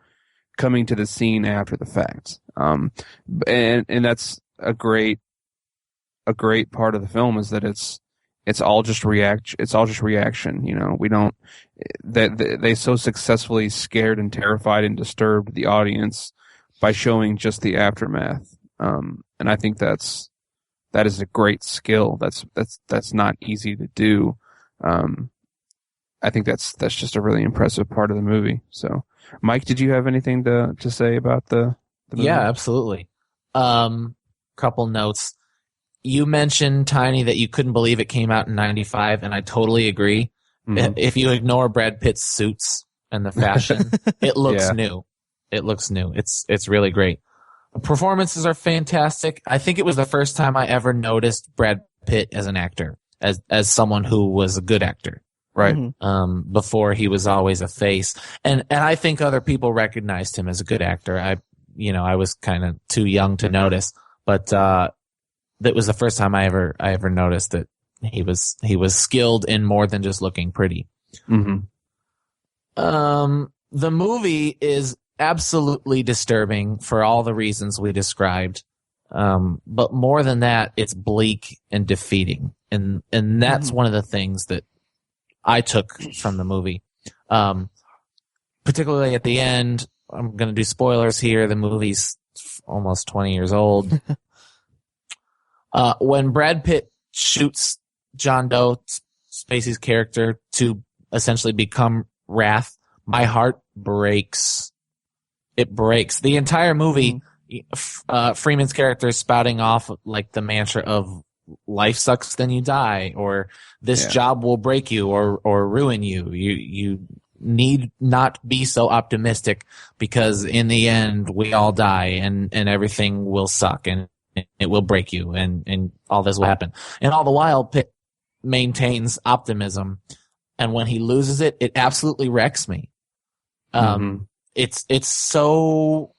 coming to the scene after the fact. And that's a great part of the film, is that it's all just reaction. You know, we don't, they so successfully scared and terrified and disturbed the audience by showing just the aftermath. And I think that is a great skill. That's not easy to do. I think that's just a really impressive part of the movie. So, Mike, did you have anything to say about the movie? Yeah, absolutely. Couple notes. You mentioned, Tiny, that you couldn't believe it came out in 95, and I totally agree. Mm-hmm. If you ignore Brad Pitt's suits and the fashion, it looks new. It looks new. It's really great. Performances are fantastic. I think it was the first time I ever noticed Brad Pitt as an actor, as someone who was a good actor. Right. Before he was always a face. And I think other people recognized him as a good actor. I was kind of too young to notice, but that was the first time I ever noticed that he was skilled in more than just looking pretty. Mm-hmm. The movie is absolutely disturbing for all the reasons we described. But more than that, it's bleak and defeating. And that's one of the things that I took from the movie. Particularly at the end, I'm going to do spoilers here. The movie's almost 20 years old. When Brad Pitt shoots John Doe, Spacey's character, to essentially become Wrath, my heart breaks. It breaks. The entire movie, Freeman's character is spouting off like the mantra of life sucks, then you die, or this job will break you or ruin you. You need not be so optimistic, because in the end we all die and everything will suck and it will break you and all this will happen. And all the while Pitt maintains optimism, and when he loses it, it absolutely wrecks me. It's so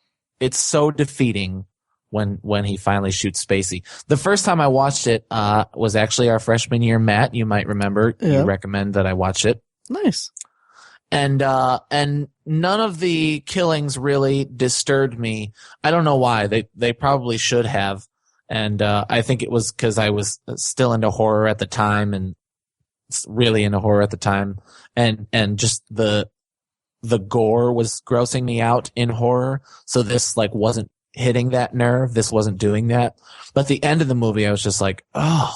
defeating when he finally shoots Spacey. The first time I watched it was actually our freshman year. Matt, you might remember, you recommend that I watch it. Nice. And none of the killings really disturbed me. I don't know why. They probably should have. And I think it was because I was still into horror at the time, and really into horror at the time, and just the gore was grossing me out in horror. So this like wasn't hitting that nerve. This wasn't doing that. But the end of the movie, I was just like, oh,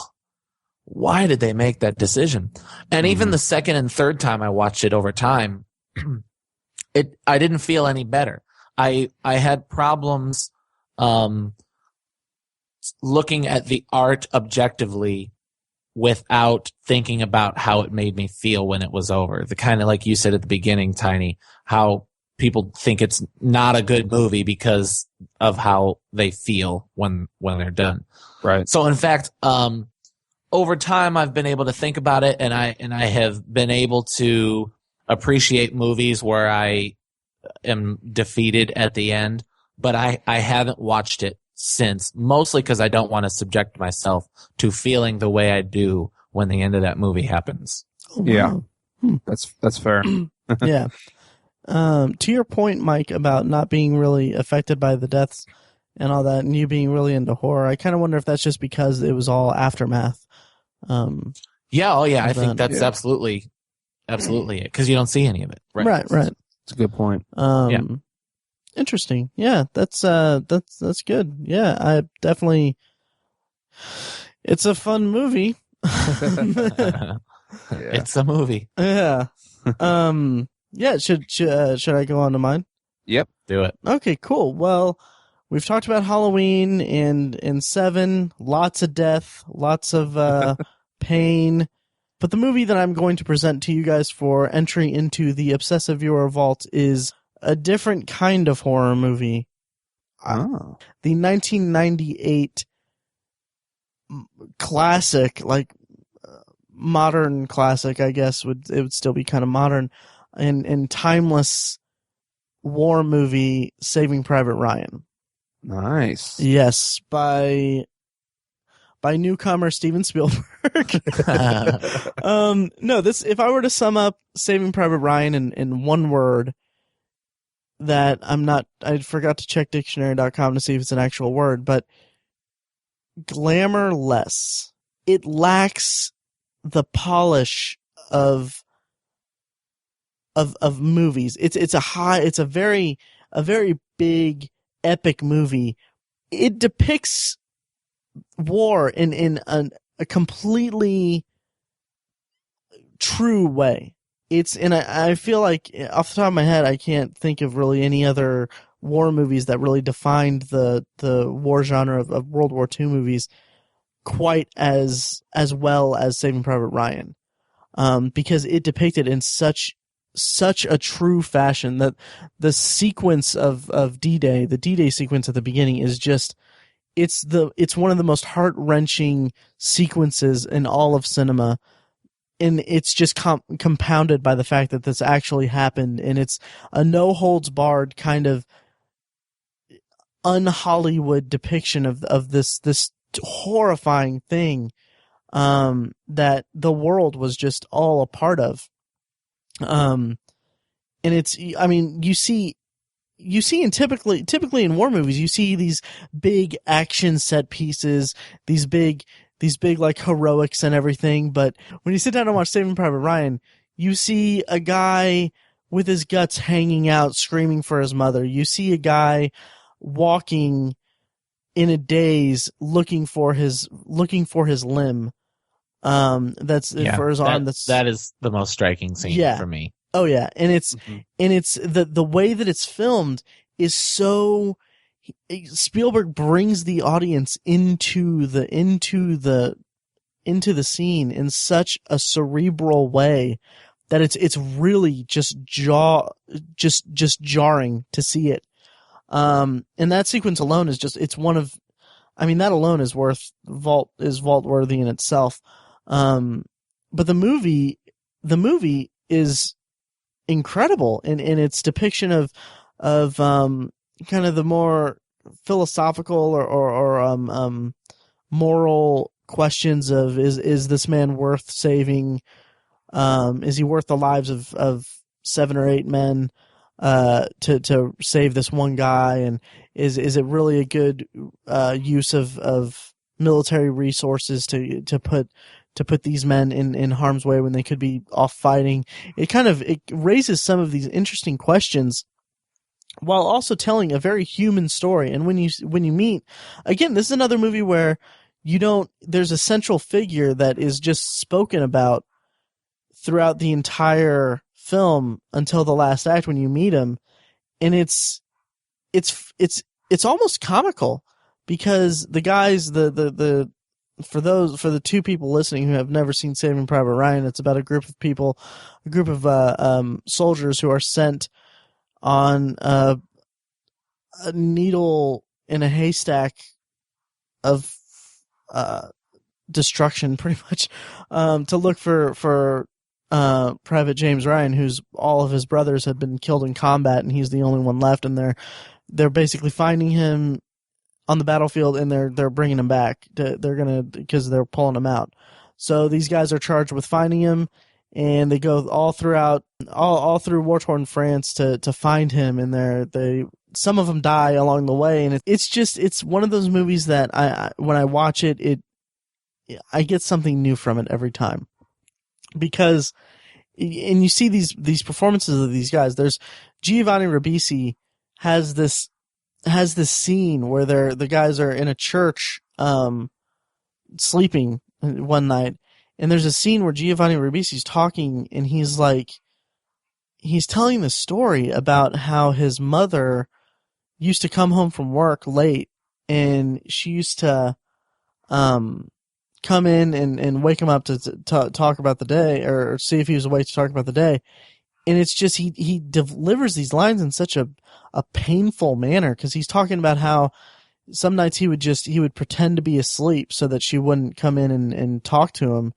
why did they make that decision? And even the second and third time I watched it over time, I didn't feel any better. I had problems looking at the art objectively without thinking about how it made me feel when it was over. The kind of, like you said at the beginning, Tiny, how people think it's not a good movie because of how they feel when they're done. Right. So in fact, over time I've been able to think about it, and I have been able to appreciate movies where I am defeated at the end, but I haven't watched it since, mostly because I don't want to subject myself to feeling the way I do when the end of that movie happens. Oh, Yeah. wow. That's fair. Yeah. To your point, Mike, about not being really affected by the deaths and all that, and you being really into horror, I kind of wonder if that's just because it was all aftermath. Yeah. Oh yeah. I think that's absolutely it, because you don't see any of it. Right. That's a good point. Yeah. Interesting. Yeah, that's good. Yeah, I definitely. It's a fun movie. It's a movie. Yeah. Yeah. Should I go on to mine? Yep. Do it. Okay. Cool. Well, we've talked about Halloween and Seven. Lots of death. Lots of pain. But the movie that I'm going to present to you guys for entry into the Obsessive Viewer Vault is a different kind of horror movie. Oh. The 1998 classic, like modern classic, I guess it would still be kind of modern, and timeless war movie, Saving Private Ryan. Nice. Yes, by newcomer Steven Spielberg. No, this, if I were to sum up Saving Private Ryan in one word, that I forgot to check dictionary.com to see if it's an actual word, but glamourless. It lacks the polish of movies. It's a very big epic movie. It depicts war in a completely true way. I feel like off the top of my head I can't think of really any other war movies that really defined the war genre of World War II movies quite as well as Saving Private Ryan, because it depicted in such a true fashion that the sequence of D-Day, the D-Day sequence at the beginning, is just it's one of the most heart-wrenching sequences in all of cinema. And it's just compounded by the fact that this actually happened, and it's a no-holds-barred kind of un-Hollywood depiction of this horrifying thing that the world was just all a part of. And it's, I mean, you see in typically in war movies, you see these big action set pieces, these big like heroics and everything, but when you sit down and watch Saving Private Ryan, you see a guy with his guts hanging out screaming for his mother. You see a guy walking in a daze looking for his limb. That's for his arm. That is the most striking scene for me. Oh yeah, and it's the way that it's filmed is so. Spielberg brings the audience into the scene in such a cerebral way that it's really just jarring to see it. And that sequence alone is it's one of, I mean, that alone is Vault worthy in itself. But the movie is incredible in its depiction of kind of the more philosophical or moral questions of is this man worth saving? Is he worth the lives of 7 or 8 men to save this one guy? And is it really a good use of military resources to put these men in harm's way when they could be off fighting? It raises some of these interesting questions, while also telling a very human story. And when you meet, again, this is another movie where there's a central figure that is just spoken about throughout the entire film until the last act when you meet him. And it's almost comical, because the guys, the for the two people listening who have never seen Saving Private Ryan, it's about a group of soldiers who are sent on a needle in a haystack of destruction, pretty much, to look for Private James Ryan, who's all of his brothers have been killed in combat, and he's the only one left, and they're basically finding him on the battlefield, and they're bringing him back. Because they're pulling him out. So these guys are charged with finding him, and they go all through war-torn France to find him, and some of them die along the way, and it's one of those movies that when I watch it, I get something new from it every time. Because, and you see these performances of these guys. There's Giovanni Ribisi has this scene where the guys are in a church sleeping one night, and there's a scene where Giovanni Ribisi's talking, and he's telling the story about how his mother used to come home from work late, and she used to come in and wake him up to talk about the day, or see if he was awake to talk about the day. And it's just, he delivers these lines in such a painful manner, because he's talking about how some nights he would pretend to be asleep so that she wouldn't come in and talk to him.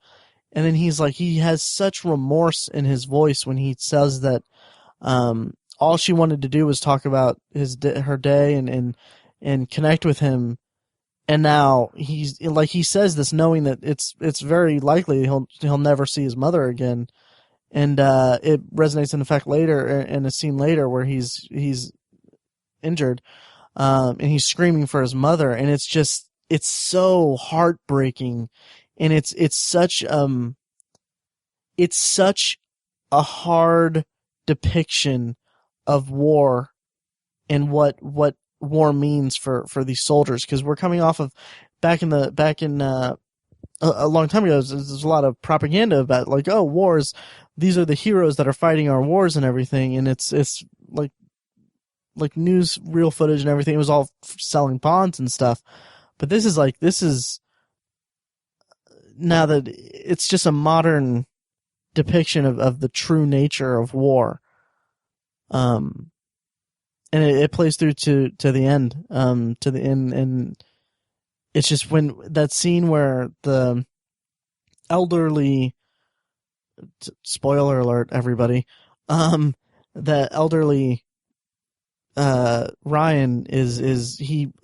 And then he has such remorse in his voice when he says that all she wanted to do was talk about her day and connect with him. And now he says this knowing that it's very likely he'll never see his mother again. And it resonates in effect later, in a scene later where he's injured, and he's screaming for his mother, and it's so heartbreaking, and it's such a hard depiction of war and what war means for these soldiers, because we're coming off of back in a long time ago, there's a lot of propaganda about wars. These are the heroes that are fighting our wars and everything, and it's like news, real footage and everything. It was all selling bonds and stuff, but this is now that it's just a modern depiction of the true nature of war. And it plays through to the end, and it's just when that scene where the elderly, spoiler alert, everybody, the elderly Ryan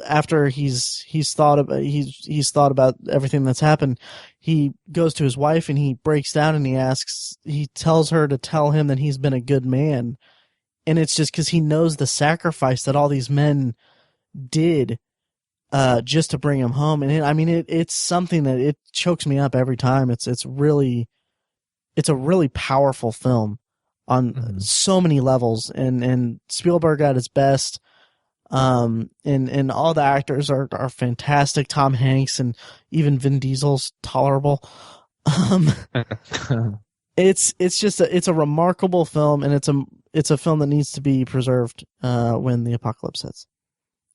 after he's thought about everything that's happened, he goes to his wife and he breaks down and he tells her to tell him that he's been a good man. And it's just because he knows the sacrifice that all these men did just to bring him home. And it's something that it chokes me up every time. It's a really powerful film on so many levels, and Spielberg at his best. And all the actors are fantastic. Tom Hanks and even Vin Diesel's tolerable. It's a remarkable film, and it's a film that needs to be preserved when the apocalypse hits.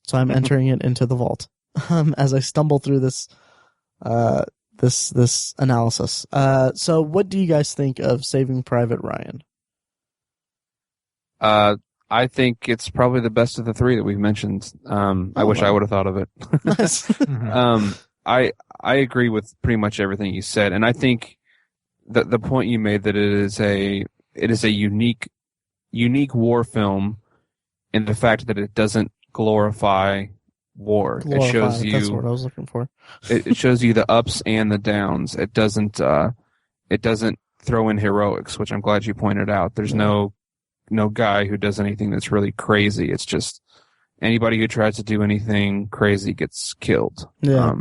So I'm entering it into the vault as I stumble through this analysis. So what do you guys think of Saving Private Ryan? I think it's probably the best of the three that we've mentioned. I wish I would have thought of it. Nice. I agree with pretty much everything you said, and I think the point you made that it is a unique war film in the fact that it doesn't glorify war. It shows you, that's what I was looking for. it shows you the ups and the downs. It doesn't throw in heroics, which I'm glad you pointed out. There's no guy who does anything that's really crazy. It's just anybody who tries to do anything crazy gets killed. Yeah.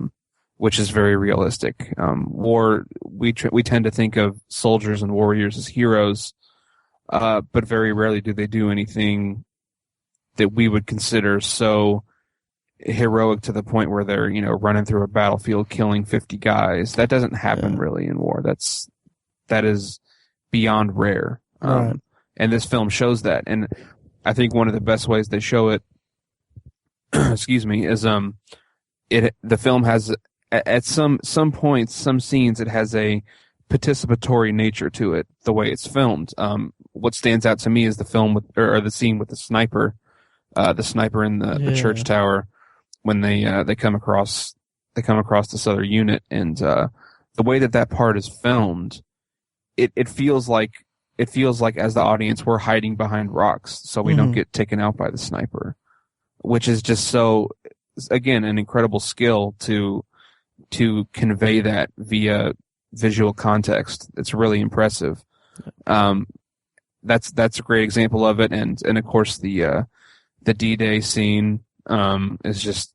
Which is very realistic. War, we tend to think of soldiers and warriors as heroes, but very rarely do they do anything that we would consider so heroic to the point where they're, running through a battlefield killing 50 guys. That doesn't happen really in war. That is beyond rare. Right. And this film shows that. And I think one of the best ways they show it, excuse me, is the film has at some points, some scenes, it has a participatory nature to it, the way it's filmed. What stands out to me is the film or the scene with the sniper in the church tower when they come across this other unit, and the way that part is filmed, it feels like as the audience we're hiding behind rocks so we don't get taken out by the sniper, which is just so, again, an incredible skill to convey that via visual context. It's really impressive. That's a great example of it, and of course the D-Day scene is just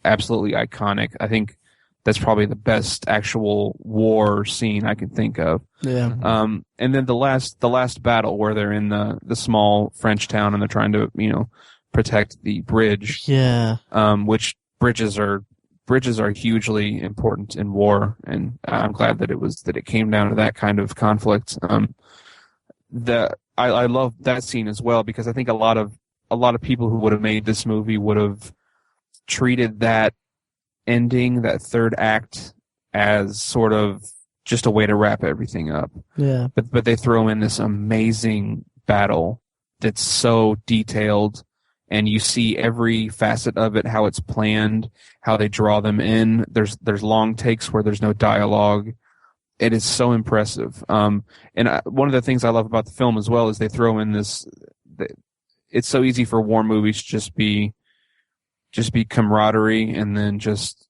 absolutely iconic. I think that's probably the best actual war scene I can think of. Yeah. And then the last battle where they're in the small French town and they're trying to, protect the bridge. Yeah. Which bridges are hugely important in war, and I'm glad that it came down to that kind of conflict. I love that scene as well, because I think a lot of people who would have made this movie would have treated that ending, that third act, as sort of just a way to wrap everything up. Yeah. But they throw in this amazing battle that's so detailed, and you see every facet of it, how it's planned, how they draw them in. There's long takes where there's no dialogue. It is so impressive. One of the things I love about the film as well is they throw in this. It's so easy for war movies to just be camaraderie and then just,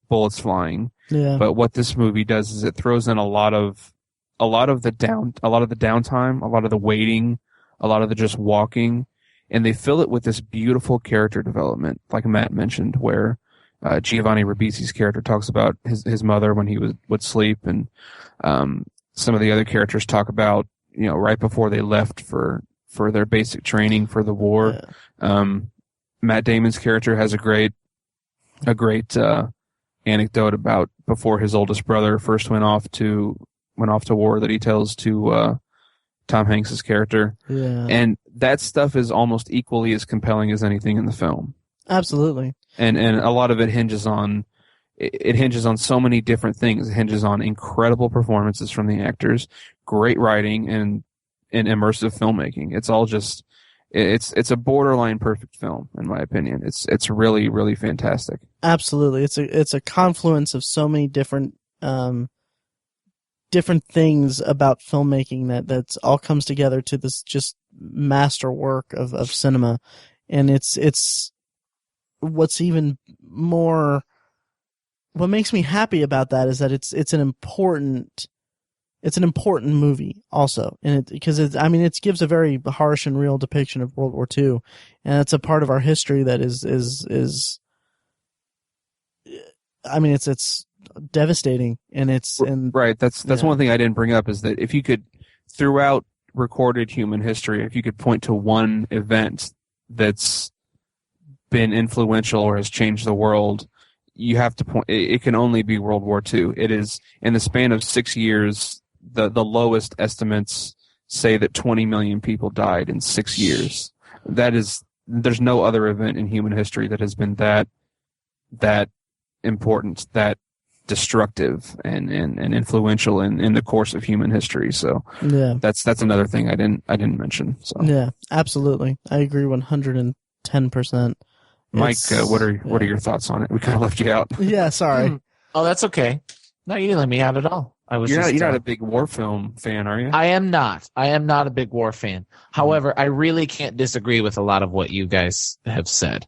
bullets flying. Yeah. But what this movie does is it throws in a lot of the downtime, a lot of the waiting, a lot of the just walking, and they fill it with this beautiful character development, like Matt mentioned, where Giovanni Ribisi's character talks about his mother when he would sleep, and some of the other characters talk about, right before they left for their basic training for the war. Yeah. Matt Damon's character has a great anecdote about before his oldest brother first went off to war that he tells to Tom Hanks's character. Yeah. And that stuff is almost equally as compelling as anything in the film. Absolutely. And a lot of it hinges on so many different things. It hinges on incredible performances from the actors, great writing, and immersive filmmaking. It's all just it's a borderline perfect film, in my opinion. It's really, really fantastic. Absolutely. It's a confluence of so many different things about filmmaking that's all comes together to this just masterwork of cinema. And it's what's even more, what makes me happy about that is that it's an important movie also. And because it gives a very harsh and real depiction of World War II. And it's a part of our history that is devastating, and right. That's one thing I didn't bring up, is that if you could, throughout recorded human history, if you could point to one event that's been influential or has changed the world, you have to point. It can only be World War II. It is, in the span of 6 years, the lowest estimates say that 20 million people died in 6 years. There's no other event in human history that has been that important, that destructive and influential in the course of human history. So yeah, that's another thing I didn't mention. So yeah, absolutely, I agree 110%. Mike, what are your thoughts on it? We kind of left you out. Yeah, sorry. Oh, that's okay. No, you didn't let me out at all. You're not a big war film fan, are you? I am not a big war fan. However, I really can't disagree with a lot of what you guys have said.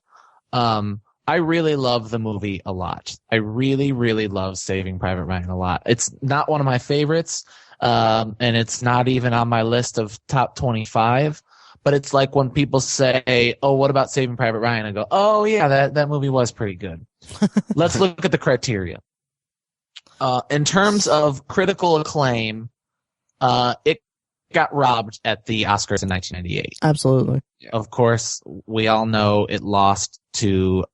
I really love the movie a lot. I really, really love Saving Private Ryan a lot. It's not one of my favorites, and it's not even on my list of top 25. But it's like when people say, "Oh, what about Saving Private Ryan?" I go, "Oh yeah, that movie was pretty good." Let's look at the criteria. In terms of critical acclaim, it got robbed at the Oscars in 1998. Absolutely. Of course, we all know it lost to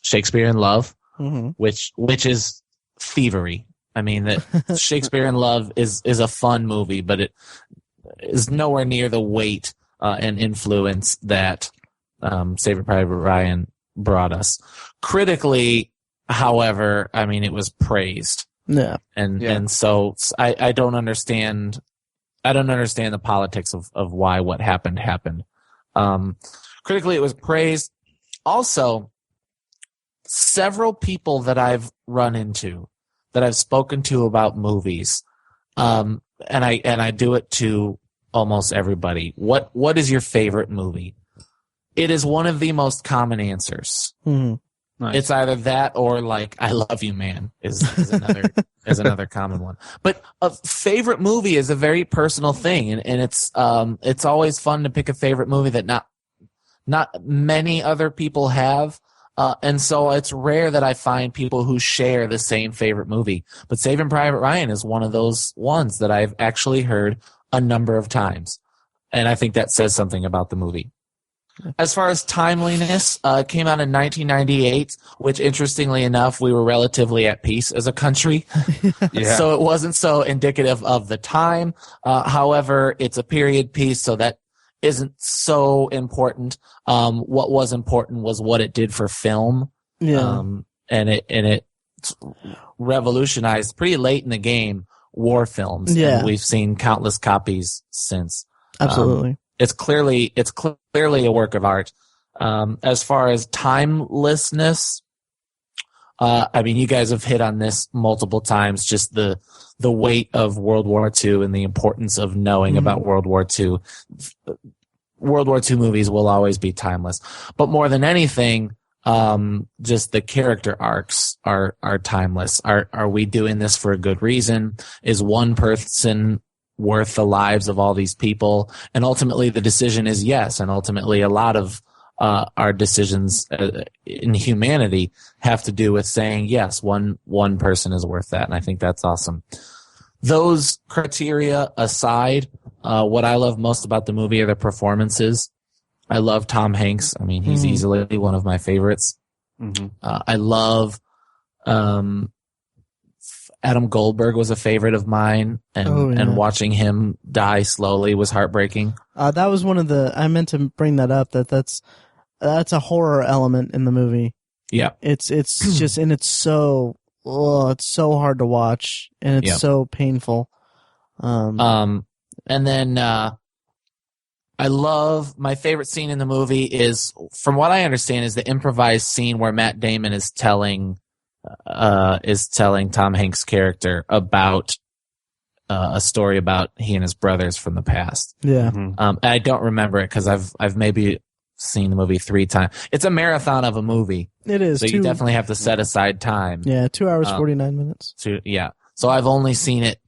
Shakespeare in Love, mm-hmm. which is thievery. I mean, that Shakespeare in Love is a fun movie, but it is nowhere near the weight and influence that Saving Private Ryan brought us. Critically, However, I mean, it was praised. Yeah. And so I don't understand. I don't understand the politics of why what happened. Critically, it was praised. Also, several people that I've run into, that I've spoken to about movies, and I do it to almost everybody. What is your favorite movie? It is one of the most common answers. Mm-hmm. Nice. It's either that or like "I Love You, Man" is another common one. But a favorite movie is a very personal thing, and it's always fun to pick a favorite movie that not many other people have. And so it's rare that I find people who share the same favorite movie. But Saving Private Ryan is one of those ones that I've actually heard a number of times. And I think that says something about the movie. As far as timeliness, it came out in 1998, which interestingly enough, we were relatively at peace as a country. Yeah. So it wasn't so indicative of the time. However, it's a period piece, so that isn't so important. What was important was what it did for film. Yeah. And it revolutionized pretty late in the game war films. Yeah. And we've seen countless copies since. Absolutely. It's clearly a work of art. As far as timelessness, I mean, you guys have hit on this multiple times, just the weight of World War II and the importance of knowing about World War II. World War II movies will always be timeless. But more than anything, just the character arcs are timeless. Are we doing this for a good reason? Is one person worth the lives of all these people? And ultimately the decision is yes. And ultimately a lot of our decisions in humanity have to do with saying, yes, one person is worth that. And I think that's awesome. Those criteria aside, what I love most about the movie are the performances. I love Tom Hanks. I mean, he's easily one of my favorites. Mm-hmm. I love, Adam Goldberg was a favorite of mine, and watching him die slowly was heartbreaking. That was one of the, I meant to bring that up, that's a horror element in the movie. Yeah. It's just, and it's so hard to watch, and it's so painful. And then, I love, my favorite scene in the movie is, from what I understand, is the improvised scene where Matt Damon is telling Tom Hanks' character about a story about he and his brothers from the past. Yeah. And I don't remember it because I've maybe seen the movie 3 times. It's a marathon of a movie. It is. So you definitely have to set aside time. Yeah, 2 hours 49 minutes. Yeah. So I've only seen it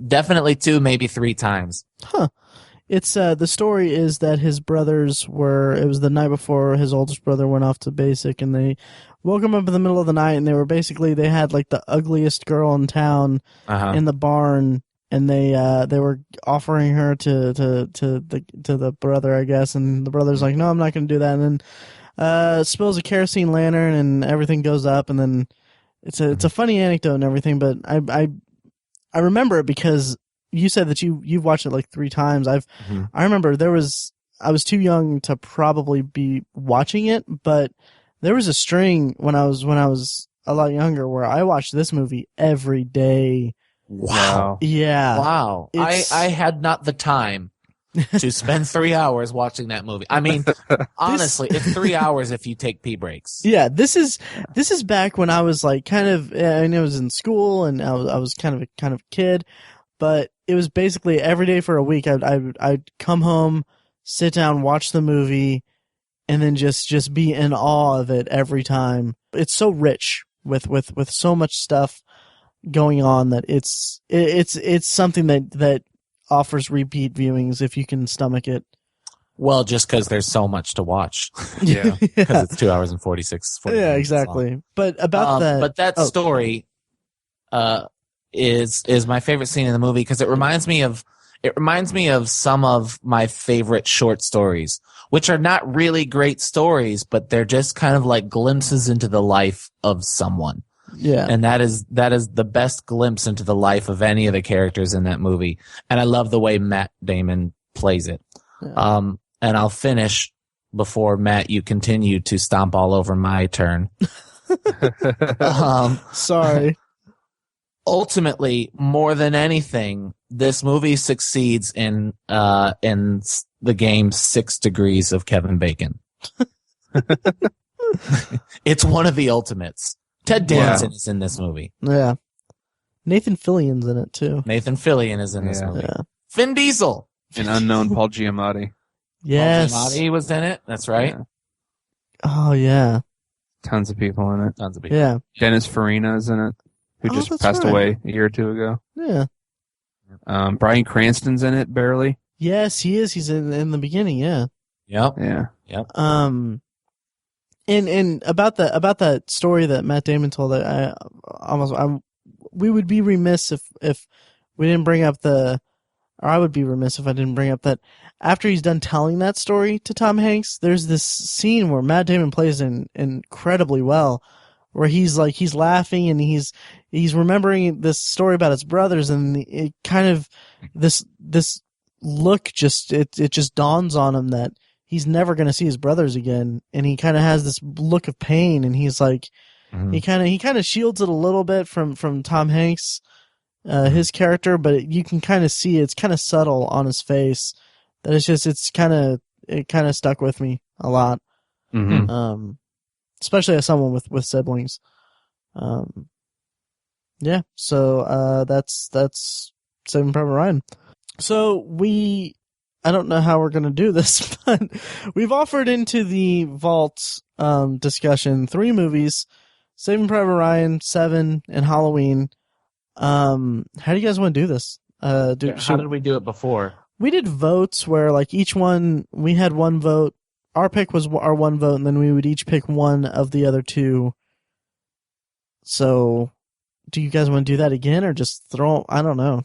definitely 2, maybe 3 times. Huh. It's the story is that his brothers it was the night before his oldest brother went off to basic, and they woke him up in the middle of the night, and they had like the ugliest girl in town in the barn, and they were offering her to the brother, I guess, and the brother's like, no, I'm not going to do that, and then spills a kerosene lantern, and everything goes up, and then it's a funny anecdote and everything, but I remember it because you said that you've watched it like 3 times. I remember I was too young to probably be watching it, but there was a string when I was a lot younger where I watched this movie every day. Wow. Yeah. Wow. I had not the time to spend 3 hours watching that movie. I mean, honestly, it's 3 hours if you take pee breaks. Yeah, this is back when I was like kind of, I was in school and I was kind of a kid, but it was basically every day for a week. I'd come home, sit down, watch the movie, and then just be in awe of it every time. It's so rich with so much stuff going on that it's something that offers repeat viewings if you can stomach it. Well, just because there's so much to watch. Yeah. Because it's 2 hours and 46. Yeah, exactly. Long. But about that. But that story is my favorite scene in the movie because it reminds me of some of my favorite short stories, which are not really great stories, but they're just kind of like glimpses into the life of someone. Yeah. And that is the best glimpse into the life of any of the characters in that movie. And I love the way Matt Damon plays it. Yeah. And I'll finish before, Matt, you continue to stomp all over my turn. Sorry. Ultimately, more than anything, this movie succeeds in the game 6 Degrees of Kevin Bacon. It's one of the ultimates. Ted Danson is in this movie. Yeah. Nathan Fillion's in it too. Nathan Fillion is in this movie. Yeah. Vin Diesel. An unknown Paul Giamatti. Yes. Paul Giamatti was in it. That's right. Yeah. Oh yeah. Tons of people in it. Tons of people. Yeah. Dennis Farina is in it, who just that's passed right. away a year or two ago. Yeah. Bryan Cranston's in it, barely. Yes, he is. He's in the beginning. Yeah. Yep. Yeah. Yep. And about that story that Matt Damon told, we would be remiss if we didn't bring up or I would be remiss if I didn't bring up that after he's done telling that story to Tom Hanks, there's this scene where Matt Damon plays incredibly well, where he's laughing and he's remembering this story about his brothers, and it kind of this look it just dawns on him that he's never going to see his brothers again, and he kind of has this look of pain, and he's like, he kind of shields it a little bit from Tom Hanks, his character, but you can kind of see it's kind of subtle on his face that it kind of stuck with me a lot, especially as someone with siblings. Yeah, so that's Saving Private Ryan. So I don't know how we're going to do this, but we've offered into the Vault discussion 3 movies: Saving Private Ryan, Se7en, and Halloween. How do you guys want to do this? How did we do it before? We did votes where each one, we had one vote. Our pick was our one vote, and then we would each pick one of the other 2. So, do you guys want to do that again, or just throw? I don't know.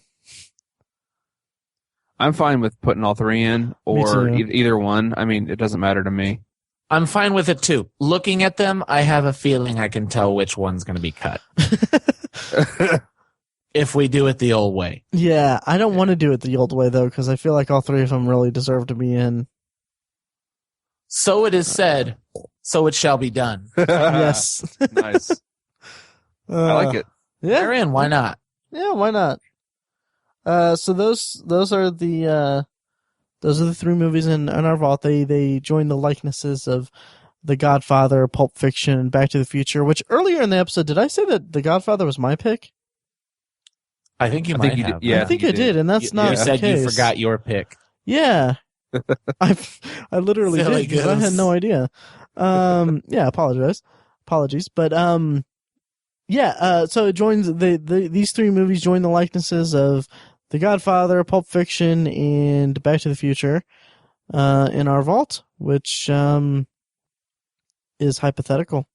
I'm fine with putting all 3 in, or either one. I mean, it doesn't matter to me. I'm fine with it too. Looking at them, I have a feeling I can tell which one's going to be cut. If we do it the old way. Yeah, I don't want to do it the old way, though, because I feel like all 3 of them really deserve to be in. So it is said, so it shall be done. Yes. Nice. I like it. Yeah. They're in. Why not? Yeah, why not? So those are the 3 movies in our vault. They join the likenesses of The Godfather, Pulp Fiction, and Back to the Future. Which earlier in the episode, did I say that The Godfather was my pick? I think you might have. Yeah, I think I did, and that's not You the said case. you forgot your pick. Yeah, I literally Silly did because I had goose. no idea. Yeah, apologies, but yeah. So it joins these 3 movies join the likenesses of The Godfather, Pulp Fiction, and Back to the Future in our vault, which is hypothetical.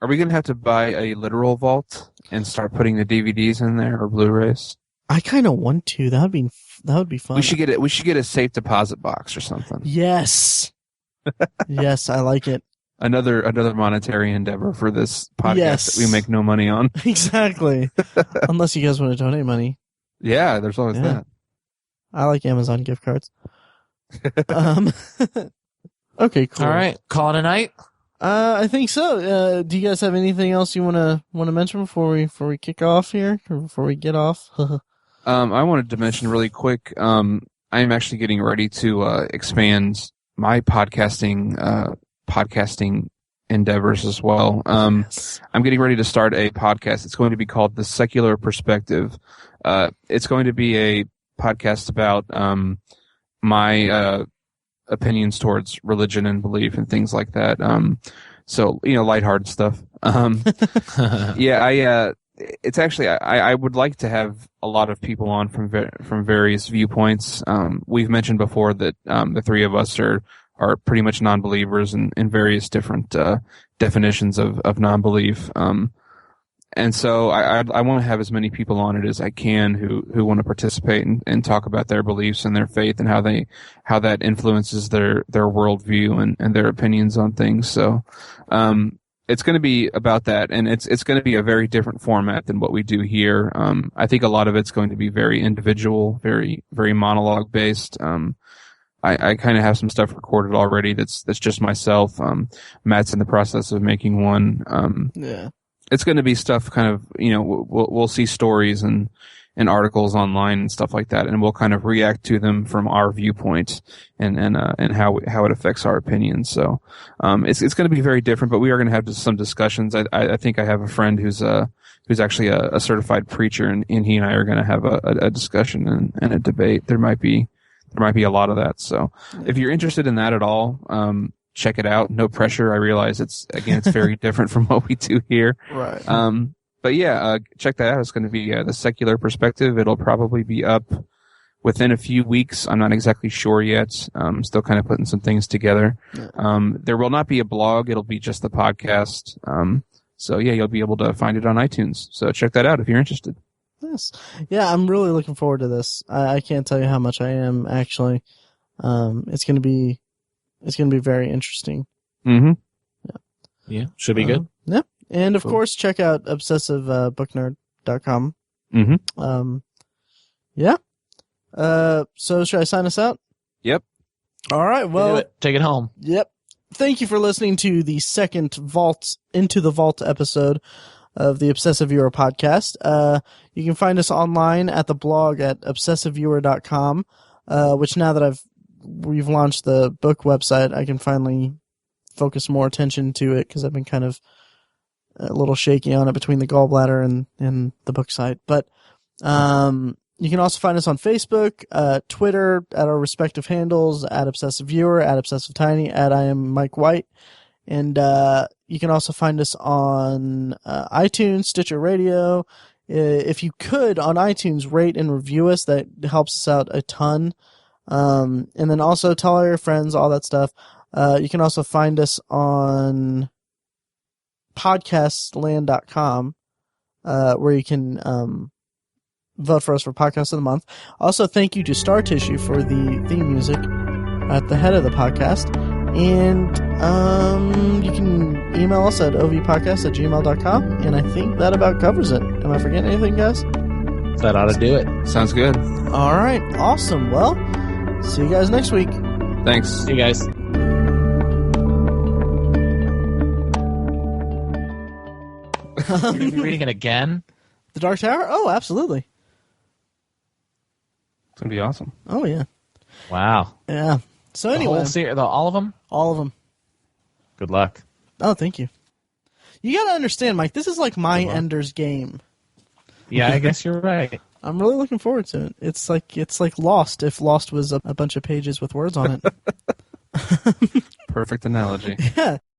Are we going to have to buy a literal vault and start putting the DVDs in there or Blu-rays? I kind of want to. That would be fun. We should get a safe deposit box or something. Yes. Yes, I like it. Another monetary endeavor for this podcast Yes. that we make no money on. Exactly. Unless you guys want to donate money. Yeah, there's always that. I like Amazon gift cards. Okay, cool. All right, call it a night. I think so. Do you guys have anything else you want to mention before we kick off here, or before we get off? I wanted to mention really quick. I'm actually getting ready to expand my podcasting endeavors as well. Yes. I'm getting ready to start a podcast. It's going to be called The Secular Perspective. It's going to be a podcast about my opinions towards religion and belief and things like that. So lighthearted stuff. Yeah, it's actually I would like to have a lot of people on from various viewpoints. We've mentioned before that the 3 of us are pretty much non-believers in various different definitions of non-belief. And so I want to have as many people on it as I can who want to participate and talk about their beliefs and their faith and how that influences their worldview and their opinions on things. So it's going to be about that, and it's going to be a very different format than what we do here. I think a lot of it's going to be very individual, very very monologue based. I kind of have some stuff recorded already. That's just myself. Matt's in the process of making one. Yeah. It's going to be stuff kind of, we'll see stories and articles online and stuff like that, and we'll kind of react to them from our viewpoint and how it affects our opinions. So, it's going to be very different, but we are going to have some discussions. I think I have a friend who's actually a certified preacher, and he and I are going to have a discussion and a debate. There might be a lot of that. So if you're interested in that at all, check it out. No pressure. I realize it's very different from what we do here. Right. But yeah, check that out. It's going to be the secular perspective. It'll probably be up within a few weeks. I'm not exactly sure yet. I'm still kind of putting some things together. Yeah. There will not be a blog. It'll be just the podcast. So yeah, you'll be able to find it on iTunes. So check that out if you're interested. Yes. Yeah, I'm really looking forward to this. I can't tell you how much I am, actually. It's going to be very interesting. Mm-hmm. Yeah, should be good. Yeah. And of course, check out obsessivebooknerd.com. Mm-hmm. Yeah. So should I sign us out? Yep. All right. Well, take it home. Yep. Thank you for listening to the second Into the Vault episode of the Obsessive Viewer podcast. You can find us online at the blog at obsessiveviewer.com, which now that we've launched the book website, I can finally focus more attention to it because I've been kind of a little shaky on it between the gallbladder and the book site. But you can also find us on Facebook, Twitter at our respective handles, at Obsessive Viewer, at Obsessive Tiny, at I am Mike White. And you can also find us on iTunes, Stitcher Radio. If you could, on iTunes, rate and review us. That helps us out a ton. And then also tell all your friends, all that stuff. You can also find us on podcastland.com, where you can vote for us for Podcast of the Month. Also, thank you to Star Tissue for the theme music at the head of the podcast. And you can email us at ovpodcast@gmail.com, and I think that about covers it. Am I forgetting anything, guys? That ought to do it. Sounds good. All right, awesome. Well, see you guys next week. Thanks. See you guys. You're going to be reading it again? The Dark Tower? Oh, absolutely. It's going to be awesome. Oh, yeah. Wow. Yeah. So The anyway. whole series, all of them? All of them. Good luck. Oh, thank you. You got to understand, Mike, this is like my Ender's Game. Yeah, I guess you're right. I'm really looking forward to it. It's like Lost, if Lost was a bunch of pages with words on it. Perfect analogy. Yeah.